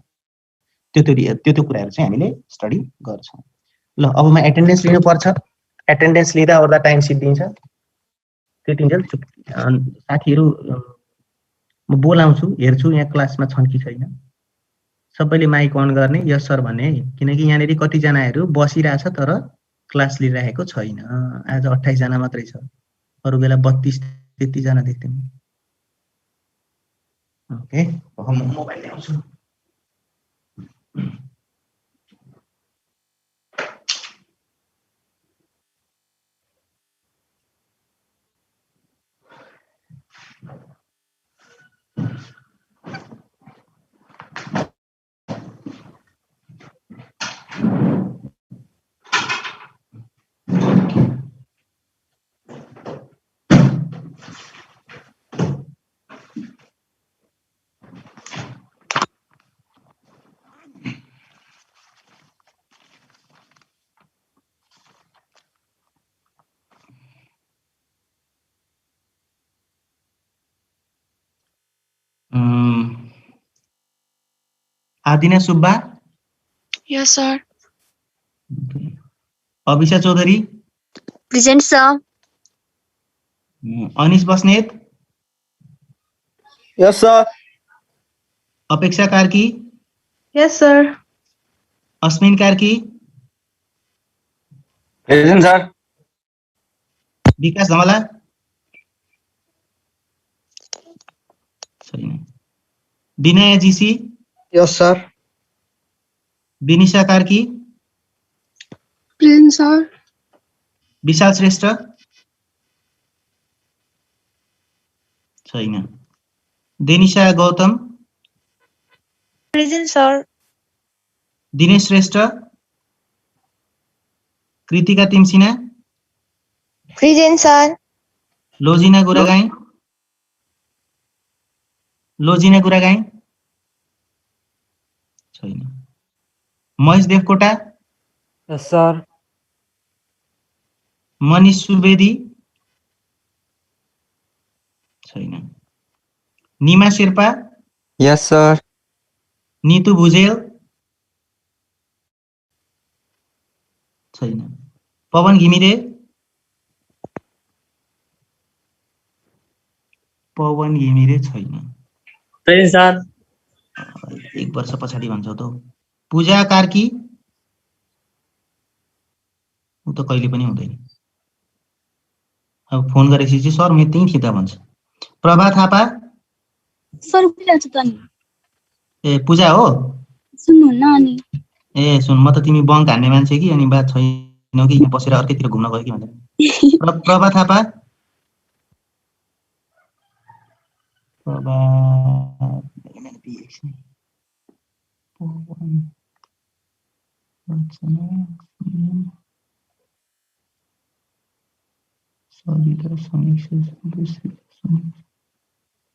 Speaker 1: त्यो कुराहरू चाहिँ हामीले स्टडी गर्छौँ। ल, अब म एटेन्डेन्स लिनुपर्छ। एटेन्डेन्स लिँदा ओर्दा टाइम सिद्धिन्छ। त्यतिन्जेल साथीहरू म बोलाउँछु, हेर्छु यहाँ क्लासमा छन् कि छैन। सबैले माइक अन गर्ने, यस सर भन्ने, किनकि यहाँनिर कतिजनाहरू बसिरहेछ तर क्लास लिइरहेको छैन। आज 28 जना मात्रै छ, अरू बेला 32-33 जना देख्थेँ। ओके, म मोबाइल ल्याउँछु। आदिना Subba,
Speaker 5: Yes, sir.
Speaker 1: Abhisha Chaudhary,
Speaker 5: Present, sir.
Speaker 1: अनिश बस्नेत,
Speaker 3: Yes, sir.
Speaker 1: अपेक्षा कार्की,
Speaker 5: Yes, sir.
Speaker 1: अस्मिन कार्की,
Speaker 3: Present, sir.
Speaker 1: विकास धमला, छैन। Vinay GC,
Speaker 3: Yes, sir.
Speaker 1: Vinisha Karki,
Speaker 5: Present, sir.
Speaker 1: विशाल श्रेष्ठ, छैन। देनिशा Gautam,
Speaker 5: Present, sir.
Speaker 1: Dinesh Shrestha, Kritika Timsina,
Speaker 5: Present, sir.
Speaker 1: लोजिना गुरागाई, छैन। Mahesh Devkota,
Speaker 3: Yes, sir.
Speaker 1: मनिष सुवेदी, छैन। Nima Sherpa,
Speaker 3: Yes, sir.
Speaker 1: नितु भुजेल, छैन। पवन घिमिरे, छैन।
Speaker 4: Present, sir.
Speaker 1: एक वर्ष पछाडि भन्छ त पूजा कार्की, ऊ त कहिले पनि हुँदैन। अब फोन गरेपछि चाहिँ सर म त्यही थिएँ त भन्छ। प्रभा थापा,
Speaker 5: Sir, उभिरहेको छ त नि।
Speaker 1: ए पूजा हो?
Speaker 5: सुन्नुहुन्न अनि।
Speaker 1: ए सुन, म त तिमी बङ्क हान्ने मान्छे कि, अनि बात छैनौ कि यहाँ बसेर अर्कैतिर घुम्न गयो कि भनेर। प्रभा थापा, प्रभा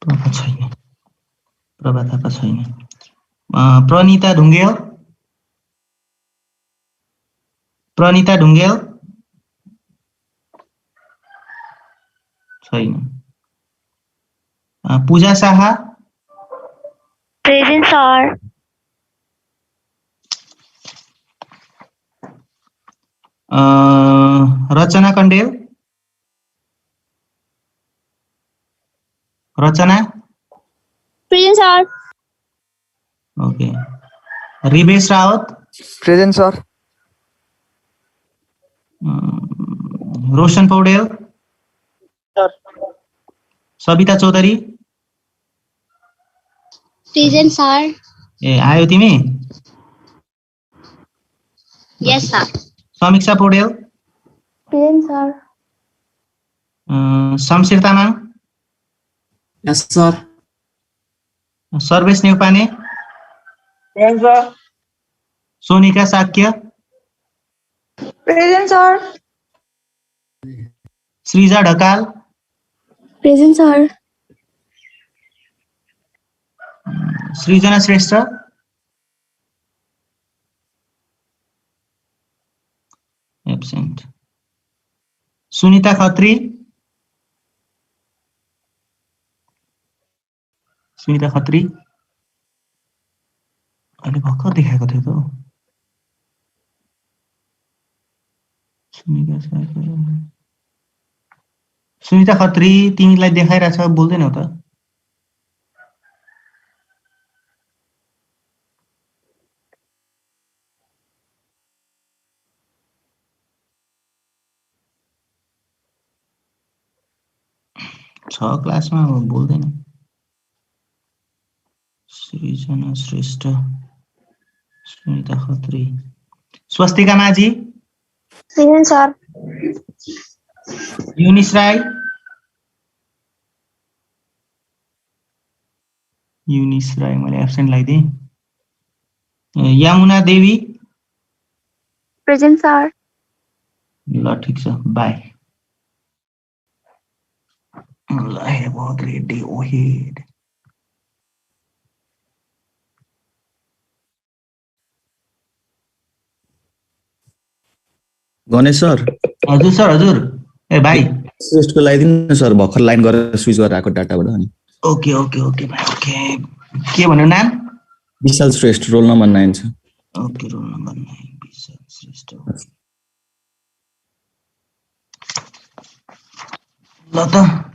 Speaker 1: प्रभा छैन, प्रभा थापा छैन। प्रनिता ढुङ्गेल, छैन। Puja Shah,
Speaker 5: Present, sir.
Speaker 1: Rachana Kandel, Rachana,
Speaker 5: Present, sir.
Speaker 1: Okay. Rivesh Rawat,
Speaker 3: Present, sir.
Speaker 1: Roshan Paudel,
Speaker 3: Sir.
Speaker 1: Savita Chaudhary,
Speaker 5: Present, sir.
Speaker 1: ए आयो तिमी?
Speaker 5: Yes, sir.
Speaker 1: Samiksha Paudel,
Speaker 5: Present, sir.
Speaker 1: Shamsher Tamang,
Speaker 2: Yes, sir.
Speaker 1: Sarvesh Neupane,
Speaker 3: Present, sir.
Speaker 1: Sonika Shakya,
Speaker 5: Present, sir.
Speaker 1: Srija Dhakal,
Speaker 5: Present, sir.
Speaker 1: Srijana Shrestha, absent. Sunita Khatri, अहिले भर्खर देखाएको थियो त। सुनिता खत्री, तिमीलाई देखाइरहेछ, बोल्दैनौ त? छ क्लासमा बोल्दैन। सृजना श्रेष्ठ, सुनिता खत्री, स्वस्तिका माझी,
Speaker 5: Present, sir.
Speaker 1: युनिस राई, मैले एब्सेन्ट लगाइदिएँ। यमुना देवी,
Speaker 5: Present, sir.
Speaker 1: ल ठिक छ, by. I have a great day ahead.
Speaker 6: Ganesh sir,
Speaker 1: हजुर सर, हजुर। ए भाइ,
Speaker 6: श्रेष्ठको लगाइदिनु सर, भर्खर लाइन गरेर स्विच गरेर आएको डाटाबाट अनि।
Speaker 1: ओके भाइ, ओके। के भन्यो नाम?
Speaker 6: विशाल श्रेष्ठ रोल नम्बर 9 छ।
Speaker 1: ओके रोल नम्बर 9 विशाल श्रेष्ठ। ल त